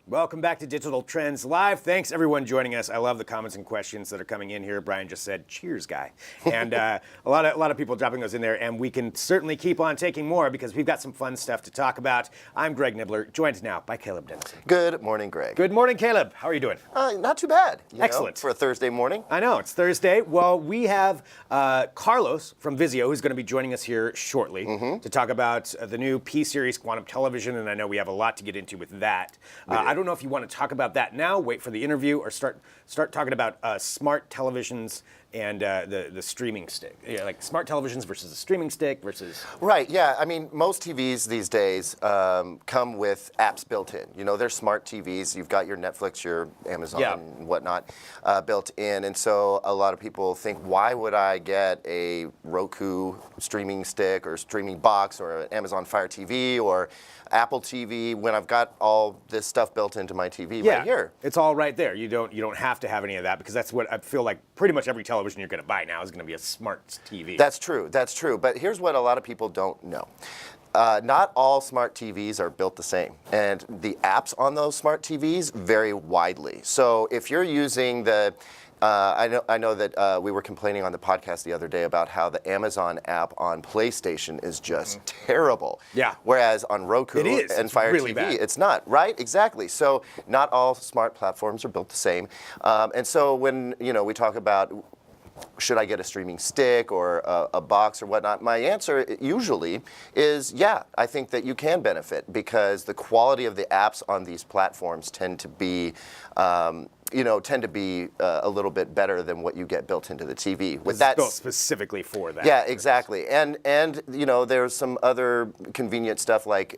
Welcome back to Digital Trends Live. Thanks, everyone, joining us. I love the comments and questions that are coming in here. Brian just said, cheers, Guy. And a lot of people dropping those in there. And we can certainly keep on taking more because we've got some fun stuff to talk about. I'm Greg Nibbler, joined now by Caleb Dennison. Good morning, Greg. Good morning, Caleb. How are you doing? Not too bad. Excellent. For a Thursday morning. I know, it's Thursday. Well, we have Carlos from Vizio who's going to be joining us here shortly to talk about the new P-Series Quantum Television, and I know we have a lot to get into with that. I don't know if you want to talk about that now, wait for the interview, or start talking about smart televisions and the streaming stick. Yeah, like smart televisions versus a streaming stick versus... Right, yeah. I mean, most TVs these days come with apps built in. You know, they're smart TVs. You've got your Netflix, your Amazon, and whatnot built in. And so a lot of people think, why would I get a Roku streaming stick or streaming box or an Amazon Fire TV or Apple TV when I've got all this stuff built into my TV right here? It's all right there. You don't have to have any of that because that's what I feel like pretty much every television you're going to buy now is going to be a smart TV. That's true. That's true. But here's what a lot of people don't know. Not all smart TVs are built the same, and the apps on those smart TVs vary widely. So if you're using the I know that we were complaining on the podcast the other day about how the Amazon app on PlayStation is just terrible. Yeah. Whereas on Roku It is. and It's Fire really TV, bad. it's not, right? Exactly. So not all smart platforms are built the same. And so when we talk about should I get a streaming stick or a box or whatnot, my answer usually is yeah, I think that you can benefit because the quality of the apps on these platforms tend to be a little bit better than what you get built into the TV. With that, built specifically for that. yeah, exactly. And there's some other convenient stuff like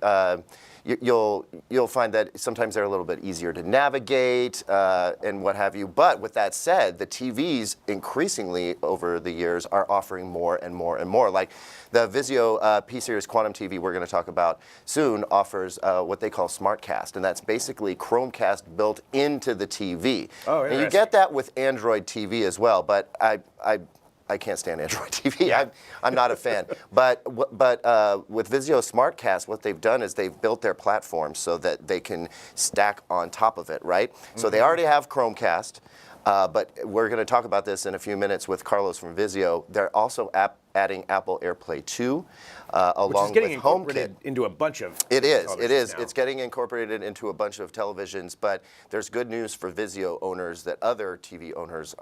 you'll find that sometimes they're a little bit easier to navigate and what have you. But with that said, the TVs increasingly over the years are offering more and more and more. Like the Vizio P-Series Quantum TV we're going to talk about soon offers what they call SmartCast, and that's basically Chromecast built into the TV. Oh, and you get that with Android TV as well, but I can't stand Android TV. I'm not a fan. But with Vizio SmartCast, what they've done is they've built their platform so that they can stack on top of it, right? So they already have Chromecast, but we're going to talk about this in a few minutes with Carlos from Vizio. They're also adding Apple AirPlay 2 along Which is getting with HomeKit. incorporated into a bunch of It is. televisions now. It's getting incorporated into a bunch of televisions, but there's good news for Vizio owners that other TV owners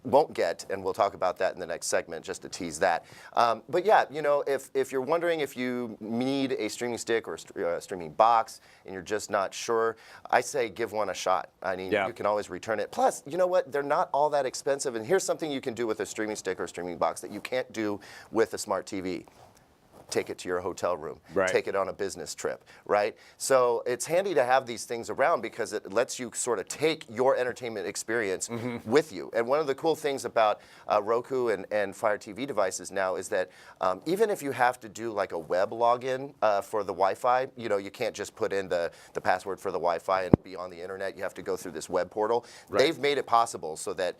won't get, and we'll talk about that in the next segment just to tease that. But yeah, if you're wondering if you need a streaming stick or a streaming box and you're just not sure, I say give one a shot. I mean, you can always return it. Plus, you know what? They're not all that expensive, and here's something you can do with a streaming stick or a streaming box that you can't do with a smart TV. Take it to your hotel room, take it on a business trip, right? So it's handy to have these things around because it lets you sort of take your entertainment experience with you. And one of the cool things about Roku and Fire TV devices now is that even if you have to do like a web login for the Wi-Fi, you can't just put in the password for the Wi-Fi and be on the internet. You have to go through this web portal. They've made it possible so that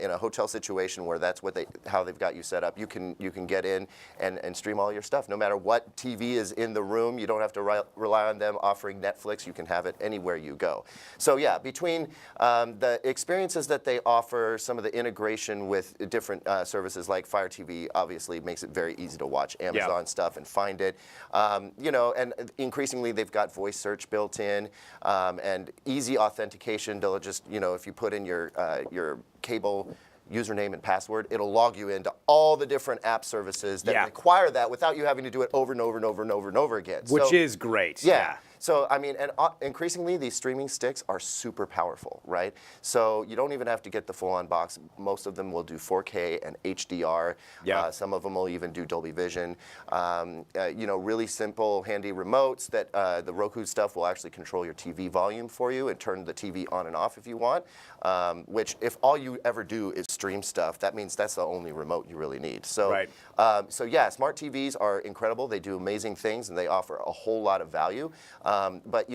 in a hotel situation where that's how they've got you set up, you can get in and stream all your stuff. No matter what TV is in the room, you don't have to rely on them offering Netflix. You can have it anywhere you go. So yeah, between the experiences that they offer, some of the integration with different services like Fire TV obviously makes it very easy to watch Amazon stuff and find it. And increasingly they've got voice search built in and easy authentication. They'll just, if you put in your cable username and password, it'll log you into all the different app services that require that without you having to do it over and over and over and over and over again. Which is great. Yeah. So, I mean, and increasingly these streaming sticks are super powerful, right? So you don't even have to get the full-on box. Most of them will do 4K and HDR. Some of them will even do Dolby Vision. Really simple, handy remotes that the Roku stuff will actually control your TV volume for you and turn the TV on and off if you want, which if all you ever do is stream stuff, that means that's the only remote you really need. So, yeah, smart TVs are incredible. They do amazing things and they offer a whole lot of value. But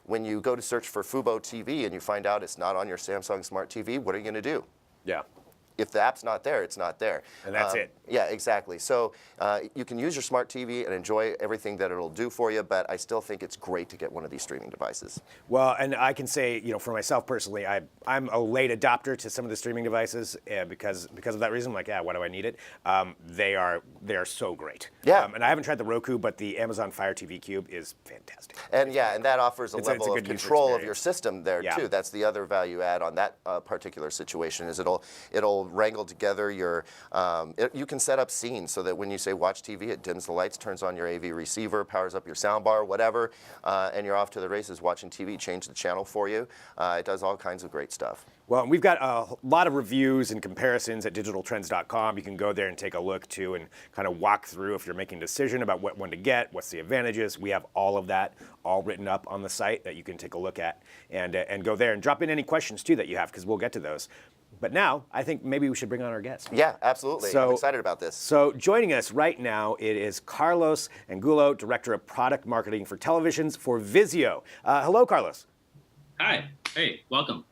when you go to search for Fubo TV and you find out it's not on your Samsung Smart TV, what are you going to do? Yeah. If the app's not there, it's not there. And that's it. Yeah, exactly. So you can use your smart TV and enjoy everything that it'll do for you, but I still think it's great to get one of these streaming devices. Well, and I can say, for myself personally, I'm a late adopter to some of the streaming devices because of that reason. I'm like, why do I need it? They are so great. Yeah. And I haven't tried the Roku, but the Amazon Fire TV Cube is fantastic. And and that offers a level of control of your system there too. That's the other value add on that particular situation is it'll wrangle together your. You can set up scenes so that when you say watch TV, it dims the lights, turns on your AV receiver, powers up your soundbar, whatever, and you're off to the races watching TV. Change the channel for you. It does all kinds of great stuff. Well, we've got a lot of reviews and comparisons at digitaltrends.com. You can go there and take a look too and kind of walk through if you're making a decision about what one to get, what's the advantages. We have all of that all written up on the site that you can take a look at and go there and drop in any questions too that you have because we'll get to those. But now, I think maybe we should bring on our guest. Yeah, absolutely. I'm excited about this. So joining us right now, it is Carlos Guillot, Director of Product Marketing for Televisions for Vizio. Hello, Carlos. Hi. Hey, welcome.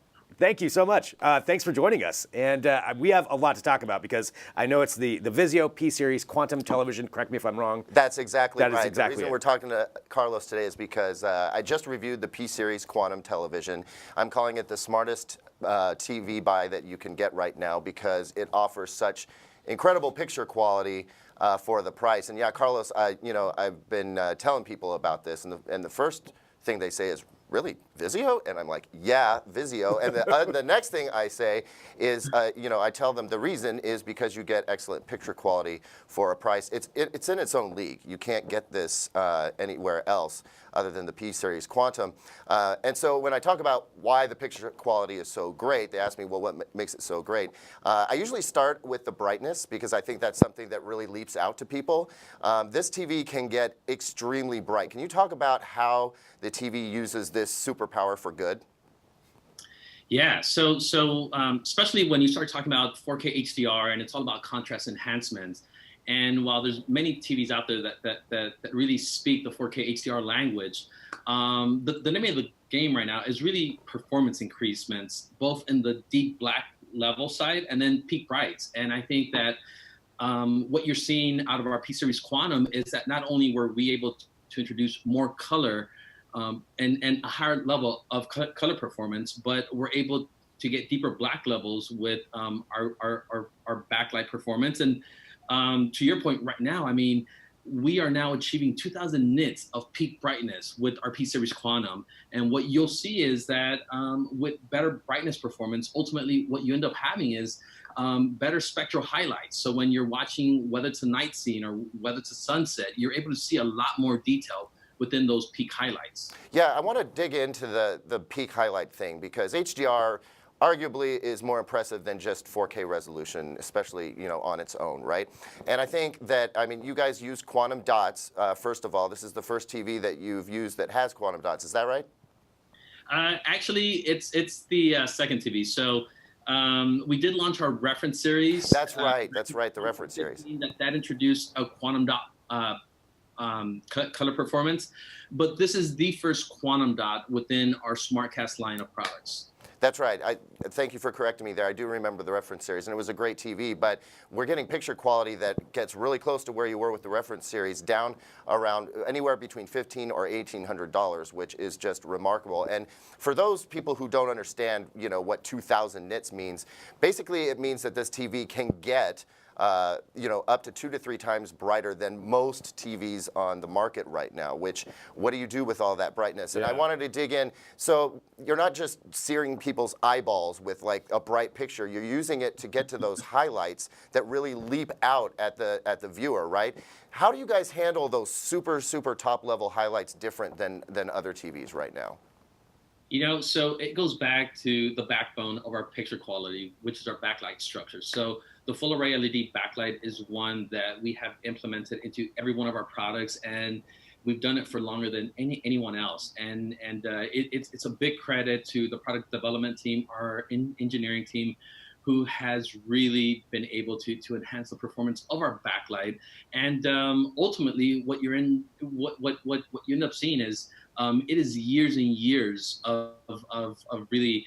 Thank you so much. Thanks for joining us. And we have a lot to talk about because I know it's the Vizio P-Series Quantum Television. Correct me if I'm wrong. That's exactly right. That is exactly the reason it. we're talking to Carlos today is because I just reviewed the P-Series Quantum Television. I'm calling it the smartest TV buy that you can get right now because it offers such incredible picture quality for the price. And yeah, Carlos, I've been telling people about this, and the first thing they say is, really, Vizio? And I'm like, yeah, Vizio. And the next thing I say is, I tell them the reason is because you get excellent picture quality for a price. It's in its own league. You can't get this anywhere else other than the P-Series Quantum. And so when I talk about why the picture quality is so great, they ask me, well, what makes it so great? I usually start with the brightness because I think that's something that really leaps out to people. This TV can get extremely bright. Can you talk about how the TV uses this superpower for good? Yeah, so especially when you start talking about 4K HDR and it's all about contrast enhancements, and while there's many TVs out there that really speak the 4K HDR language, the name of the game right now is really performance increasements, both in the deep black level side and then peak brights. And I think that what you're seeing out of our P-Series Quantum is that not only were we able to introduce more color and a higher level of color performance, but we're able to get deeper black levels with our backlight performance. And to your point right now, I mean, we are now achieving 2000 nits of peak brightness with our P-Series Quantum. And what you'll see is that with better brightness performance, ultimately what you end up having is better spectral highlights. So when you're watching, whether it's a night scene or whether it's a sunset, you're able to see a lot more detail within those peak highlights. Yeah, I want to dig into the peak highlight thing because HDR arguably is more impressive than just 4K resolution, especially on its own, right? And I think that, I mean, you guys use quantum dots. First of all, this is the first TV that you've used that has quantum dots. Is that right? Actually, it's the second TV. So we did launch our reference series. That's right. That's right. The reference series. That introduced a quantum dot color performance, but this is the first quantum dot within our SmartCast line of products. That's right. Thank you for correcting me there. I do remember the reference series, and it was a great TV, but we're getting picture quality that gets really close to where you were with the reference series, down around anywhere between $1,500 or $1,800, which is just remarkable. And for those people who don't understand, what 2000 nits means, basically it means that this TV can get up to 2 to 3 times brighter than most TVs on the market right now, which, what do you do with all that brightness? And I wanted to dig in. So you're not just searing people's eyeballs with like a bright picture, you're using it to get to those highlights that really leap out at the viewer, right? How do you guys handle those super, super top level highlights different than other TVs right now? So it goes back to the backbone of our picture quality, which is our backlight structure. So the full array LED backlight is one that we have implemented into every one of our products, and we've done it for longer than anyone else. And it's a big credit to the product development team, our engineering team, who has really been able to enhance the performance of our backlight. And ultimately, what you end up seeing is it is years and years of really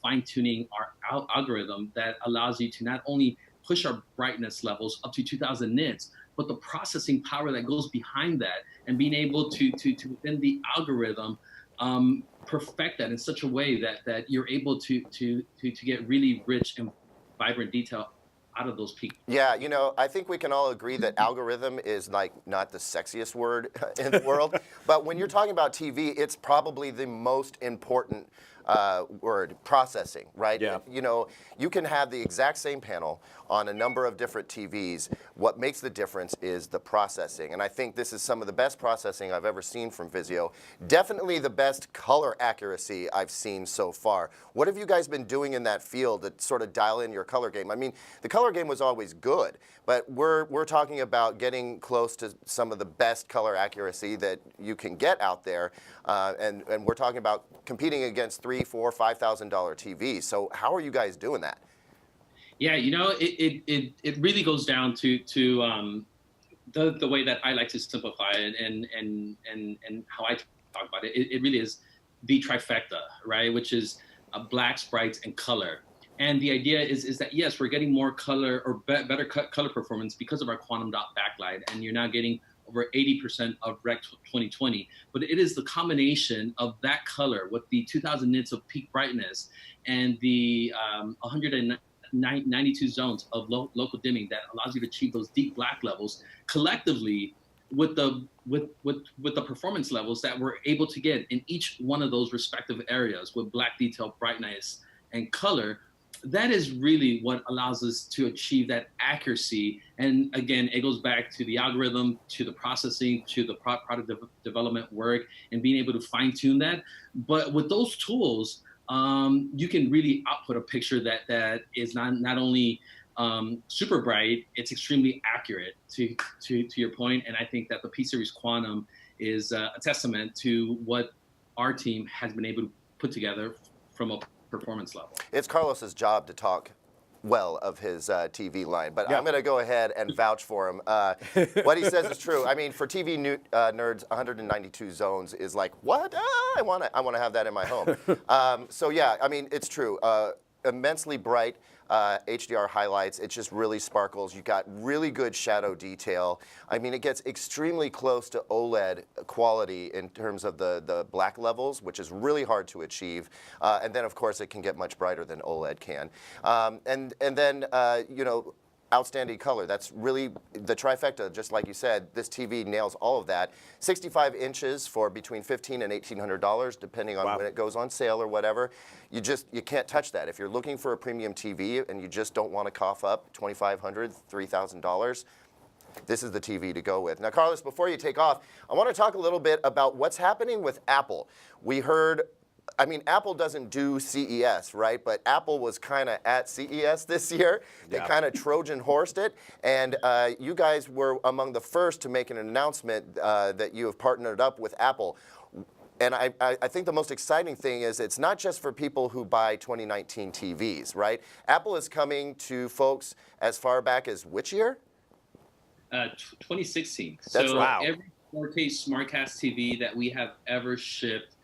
fine-tuning our algorithm that allows you to not only push our brightness levels up to 2000 nits, but the processing power that goes behind that, and being able to within the algorithm perfect that in such a way that you're able to get really rich and vibrant detail out of those peaks. Yeah, I think we can all agree that algorithm is like not the sexiest word in the world, but when you're talking about TV, it's probably the most important word, processing, right? Yeah. You can have the exact same panel on a number of different TVs. What makes the difference is the processing. And I think this is some of the best processing I've ever seen from Vizio. Definitely the best color accuracy I've seen so far. What have you guys been doing in that field to sort of dial in your color game? I mean, the color game was always good, but we're talking about getting close to some of the best color accuracy that you can get out there. And we're talking about competing against $3,000, $4,000, $5,000 TVs. So how are you guys doing that? Yeah, it really goes down to the way that I like to simplify it and how I talk about it. It really is the trifecta, right? Which is black sprites and color. And the idea is that, yes, we're getting more color or better color performance because of our quantum dot backlight. And you're now getting over 80% of Rec 2020. But it is the combination of that color with the 2000 nits of peak brightness and the 192 zones of local dimming that allows you to achieve those deep black levels collectively with the performance levels that we're able to get in each one of those respective areas with black detail, brightness, and color. That is really what allows us to achieve that accuracy. And again, it goes back to the algorithm, to the processing, to the product development work, and being able to fine tune that. But with those tools, you can really output a picture that is not only super bright, it's extremely accurate to your point. And I think that the P-Series Quantum is a testament to what our team has been able to put together from a performance level. It's Carlos's job to talk well of his TV line, but I'm going to go ahead and vouch for him. What he says is true. I mean, for TV nerds, 192 zones is like, what? I want to have that in my home. So yeah, I mean, it's true. Immensely bright HDR highlights. It just really sparkles. You got really good shadow detail. I mean, it gets extremely close to OLED quality in terms of the black levels, which is really hard to achieve. And then, of course, it can get much brighter than OLED can. And then, you know, outstanding color. That's really the trifecta, just like you said. This TV nails all of that. 65 inches for between $1,500 and $1,800, depending on when it goes on sale or whatever. You can't touch that. If you're looking for a premium TV and you just don't want to cough up $2,500, $3,000, this is the TV to go with. Now, Carlos, before you take off, I want to talk a little bit about what's happening with Apple. We heard, I mean, Apple doesn't do CES, right? But Apple was kind of at CES this year. They kind of Trojan horsed it. And you guys were among the first to make an announcement that you have partnered up with Apple. And I think the most exciting thing is it's not just for people who buy 2019 TVs, right? Apple is coming to folks as far back as which year? 2016. That's so wow. Every 4K SmartCast TV that we have ever shipped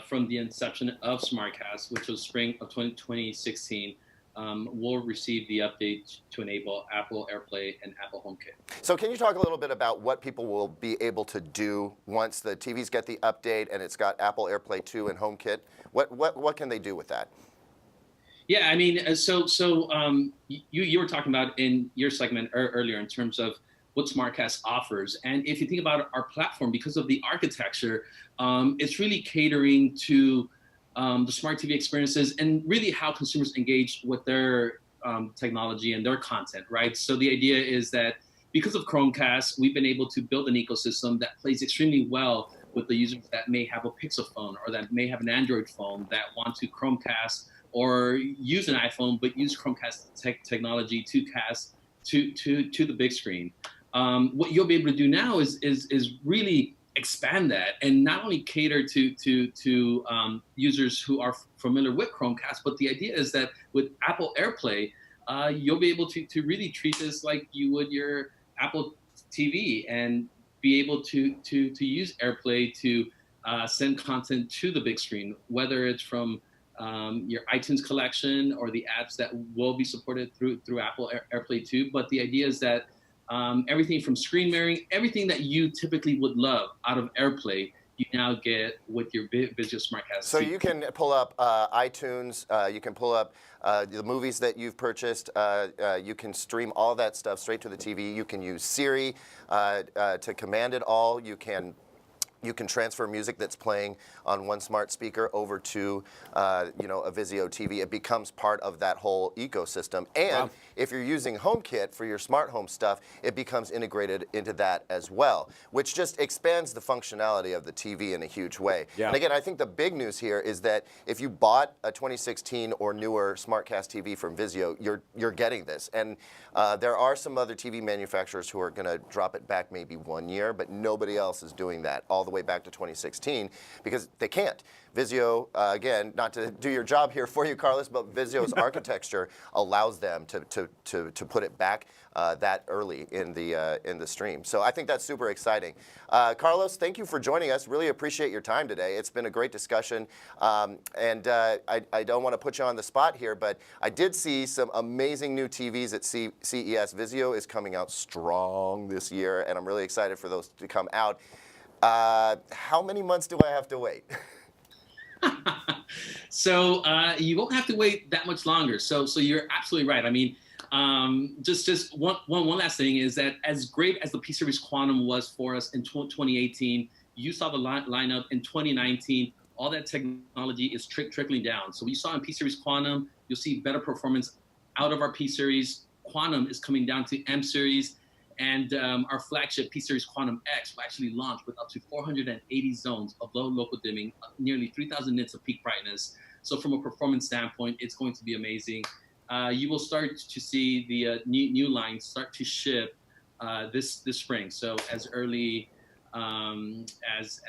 from the inception of SmartCast, which was spring of 2016, will receive the update to enable Apple AirPlay and Apple HomeKit. So can you talk a little bit about what people will be able to do once the TVs get the update and it's got Apple AirPlay 2 and HomeKit? What can they do with that? Yeah, I mean, you were talking about in your segment earlier in terms of what SmartCast offers. And if you think about our platform, because of the architecture, it's really catering to the smart TV experiences and really how consumers engage with their technology and their content, right? So the idea is that because of Chromecast, we've been able to build an ecosystem that plays extremely well with the users that may have a Pixel phone or that may have an Android phone that want to Chromecast or use an iPhone but use Chromecast technology to cast to the big screen. What you'll be able to do now is really expand that and not only cater to users who are familiar with Chromecast, but the idea is that with Apple AirPlay, you'll be able to really treat this like you would your Apple TV and be able to use AirPlay to send content to the big screen, whether it's from your iTunes collection or the apps that will be supported through Apple AirPlay 2. But the idea is that everything from screen mirroring, everything that you typically would love out of AirPlay, you now get with your Vizio SmartCast. So you can pull up iTunes, you can pull up the movies that you've purchased, you can stream all that stuff straight to the TV. You can use Siri to command it all. You can transfer music that's playing on one smart speaker over to, you know, a Vizio TV. It becomes part of that whole ecosystem. And if you're using HomeKit for your smart home stuff, it becomes integrated into that as well, which just expands the functionality of the TV in a huge way. And again, I think the big news here is that if you bought a 2016 or newer SmartCast TV from Vizio, you're getting this. And there are some other TV manufacturers who are going to drop it back maybe 1 year, but nobody else is doing that. All the way back to 2016 because they can't. Vizio, again, not to do your job here for you, Carlos, but Vizio's architecture allows them to put it back that early in the stream. So I think that's super exciting. Carlos, thank you for joining us. Really appreciate your time today. It's been a great discussion. And I don't want to put you on the spot here, but I did see some amazing new TVs at CES. Vizio is coming out strong this year, and I'm really excited for those to come out. How many months do I have to wait? So you won't have to wait that much longer. So you're absolutely right. I mean, just one last thing is that as great as the P-Series Quantum was for us in 2018, you saw the lineup in 2019. All that technology is trickling down. So we saw in P-Series Quantum, you'll see better performance out of our P-Series. Quantum is coming down to M-Series. And our flagship P-Series Quantum X will actually launch with up to 480 zones of low local dimming, nearly 3,000 nits of peak brightness. So from a performance standpoint, it's going to be amazing. You will start to see the new lines start to ship this spring. So as early as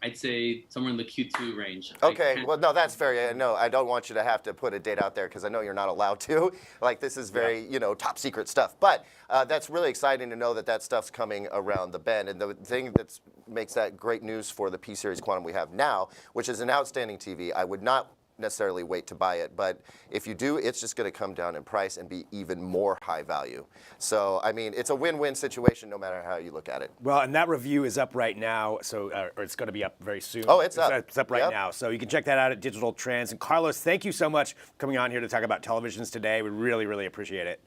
I'd say somewhere in the Q2 range. Okay, well, no, that's fair. No, I don't want you to have to put a date out there because I know you're not allowed to. Like, this is very, top secret stuff. But that's really exciting to know that that stuff's coming around the bend. And the thing that makes that great news for the P-Series Quantum we have now, which is an outstanding TV, I would not necessarily wait to buy it, but if you do, it's just going to come down in price and be even more high value. So, I mean, it's a win-win situation no matter how you look at it. Well, and that review is up right now, so or it's going to be up very soon. Oh, it's up. It's up right now, so you can check that out at Digital Trends. And Carlos, thank you so much for coming on here to talk about televisions today. We really, really appreciate it.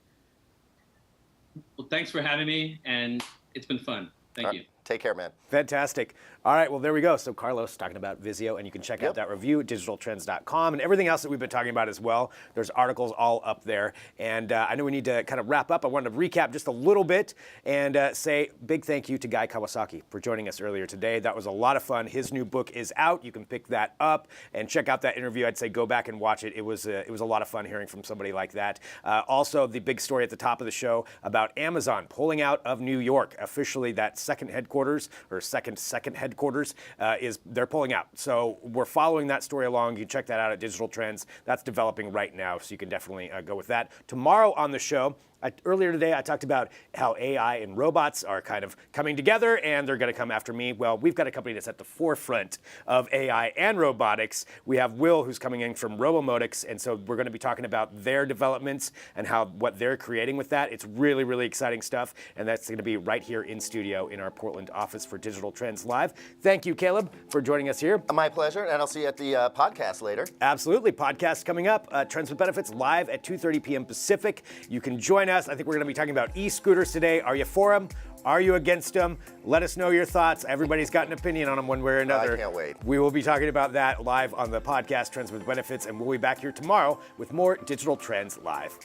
Well, thanks for having me, and it's been fun. Thank you. Take care, man. Fantastic. All right, well, there we go. So Carlos talking about Vizio, and you can check out that review at digitaltrends.com and everything else that we've been talking about as well. There's articles all up there. And I know we need to kind of wrap up. I wanted to recap just a little bit and say big thank you to Guy Kawasaki for joining us earlier today. That was a lot of fun. His new book is out. You can pick that up and check out that interview. I'd say go back and watch it. It was a lot of fun hearing from somebody like that. Also, the big story at the top of the show about Amazon pulling out of New York. Officially, that second headquarters, or second headquarters, they're pulling out. So we're following that story along. You can check that out at Digital Trends. That's developing right now, so you can definitely go with that. Tomorrow on the show, earlier today, I talked about how AI and robots are kind of coming together, and they're going to come after me. Well, we've got a company that's at the forefront of AI and robotics. We have Will, who's coming in from Robomotics, and so we're going to be talking about their developments and what they're creating with that. It's really, really exciting stuff, and that's going to be right here in studio in our Portland office for Digital Trends Live. Thank you, Caleb, for joining us here. My pleasure, and I'll see you at the podcast later. Absolutely. Podcast coming up. Trends with Benefits live at 2:30 p.m. Pacific. You can join us. I think we're going to be talking about e-scooters today. Are you for them? Are you against them? Let us know your thoughts. Everybody's got an opinion on them one way or another. I can't wait. We will be talking about that live on the podcast Trends with Benefits, and we'll be back here tomorrow with more Digital Trends Live.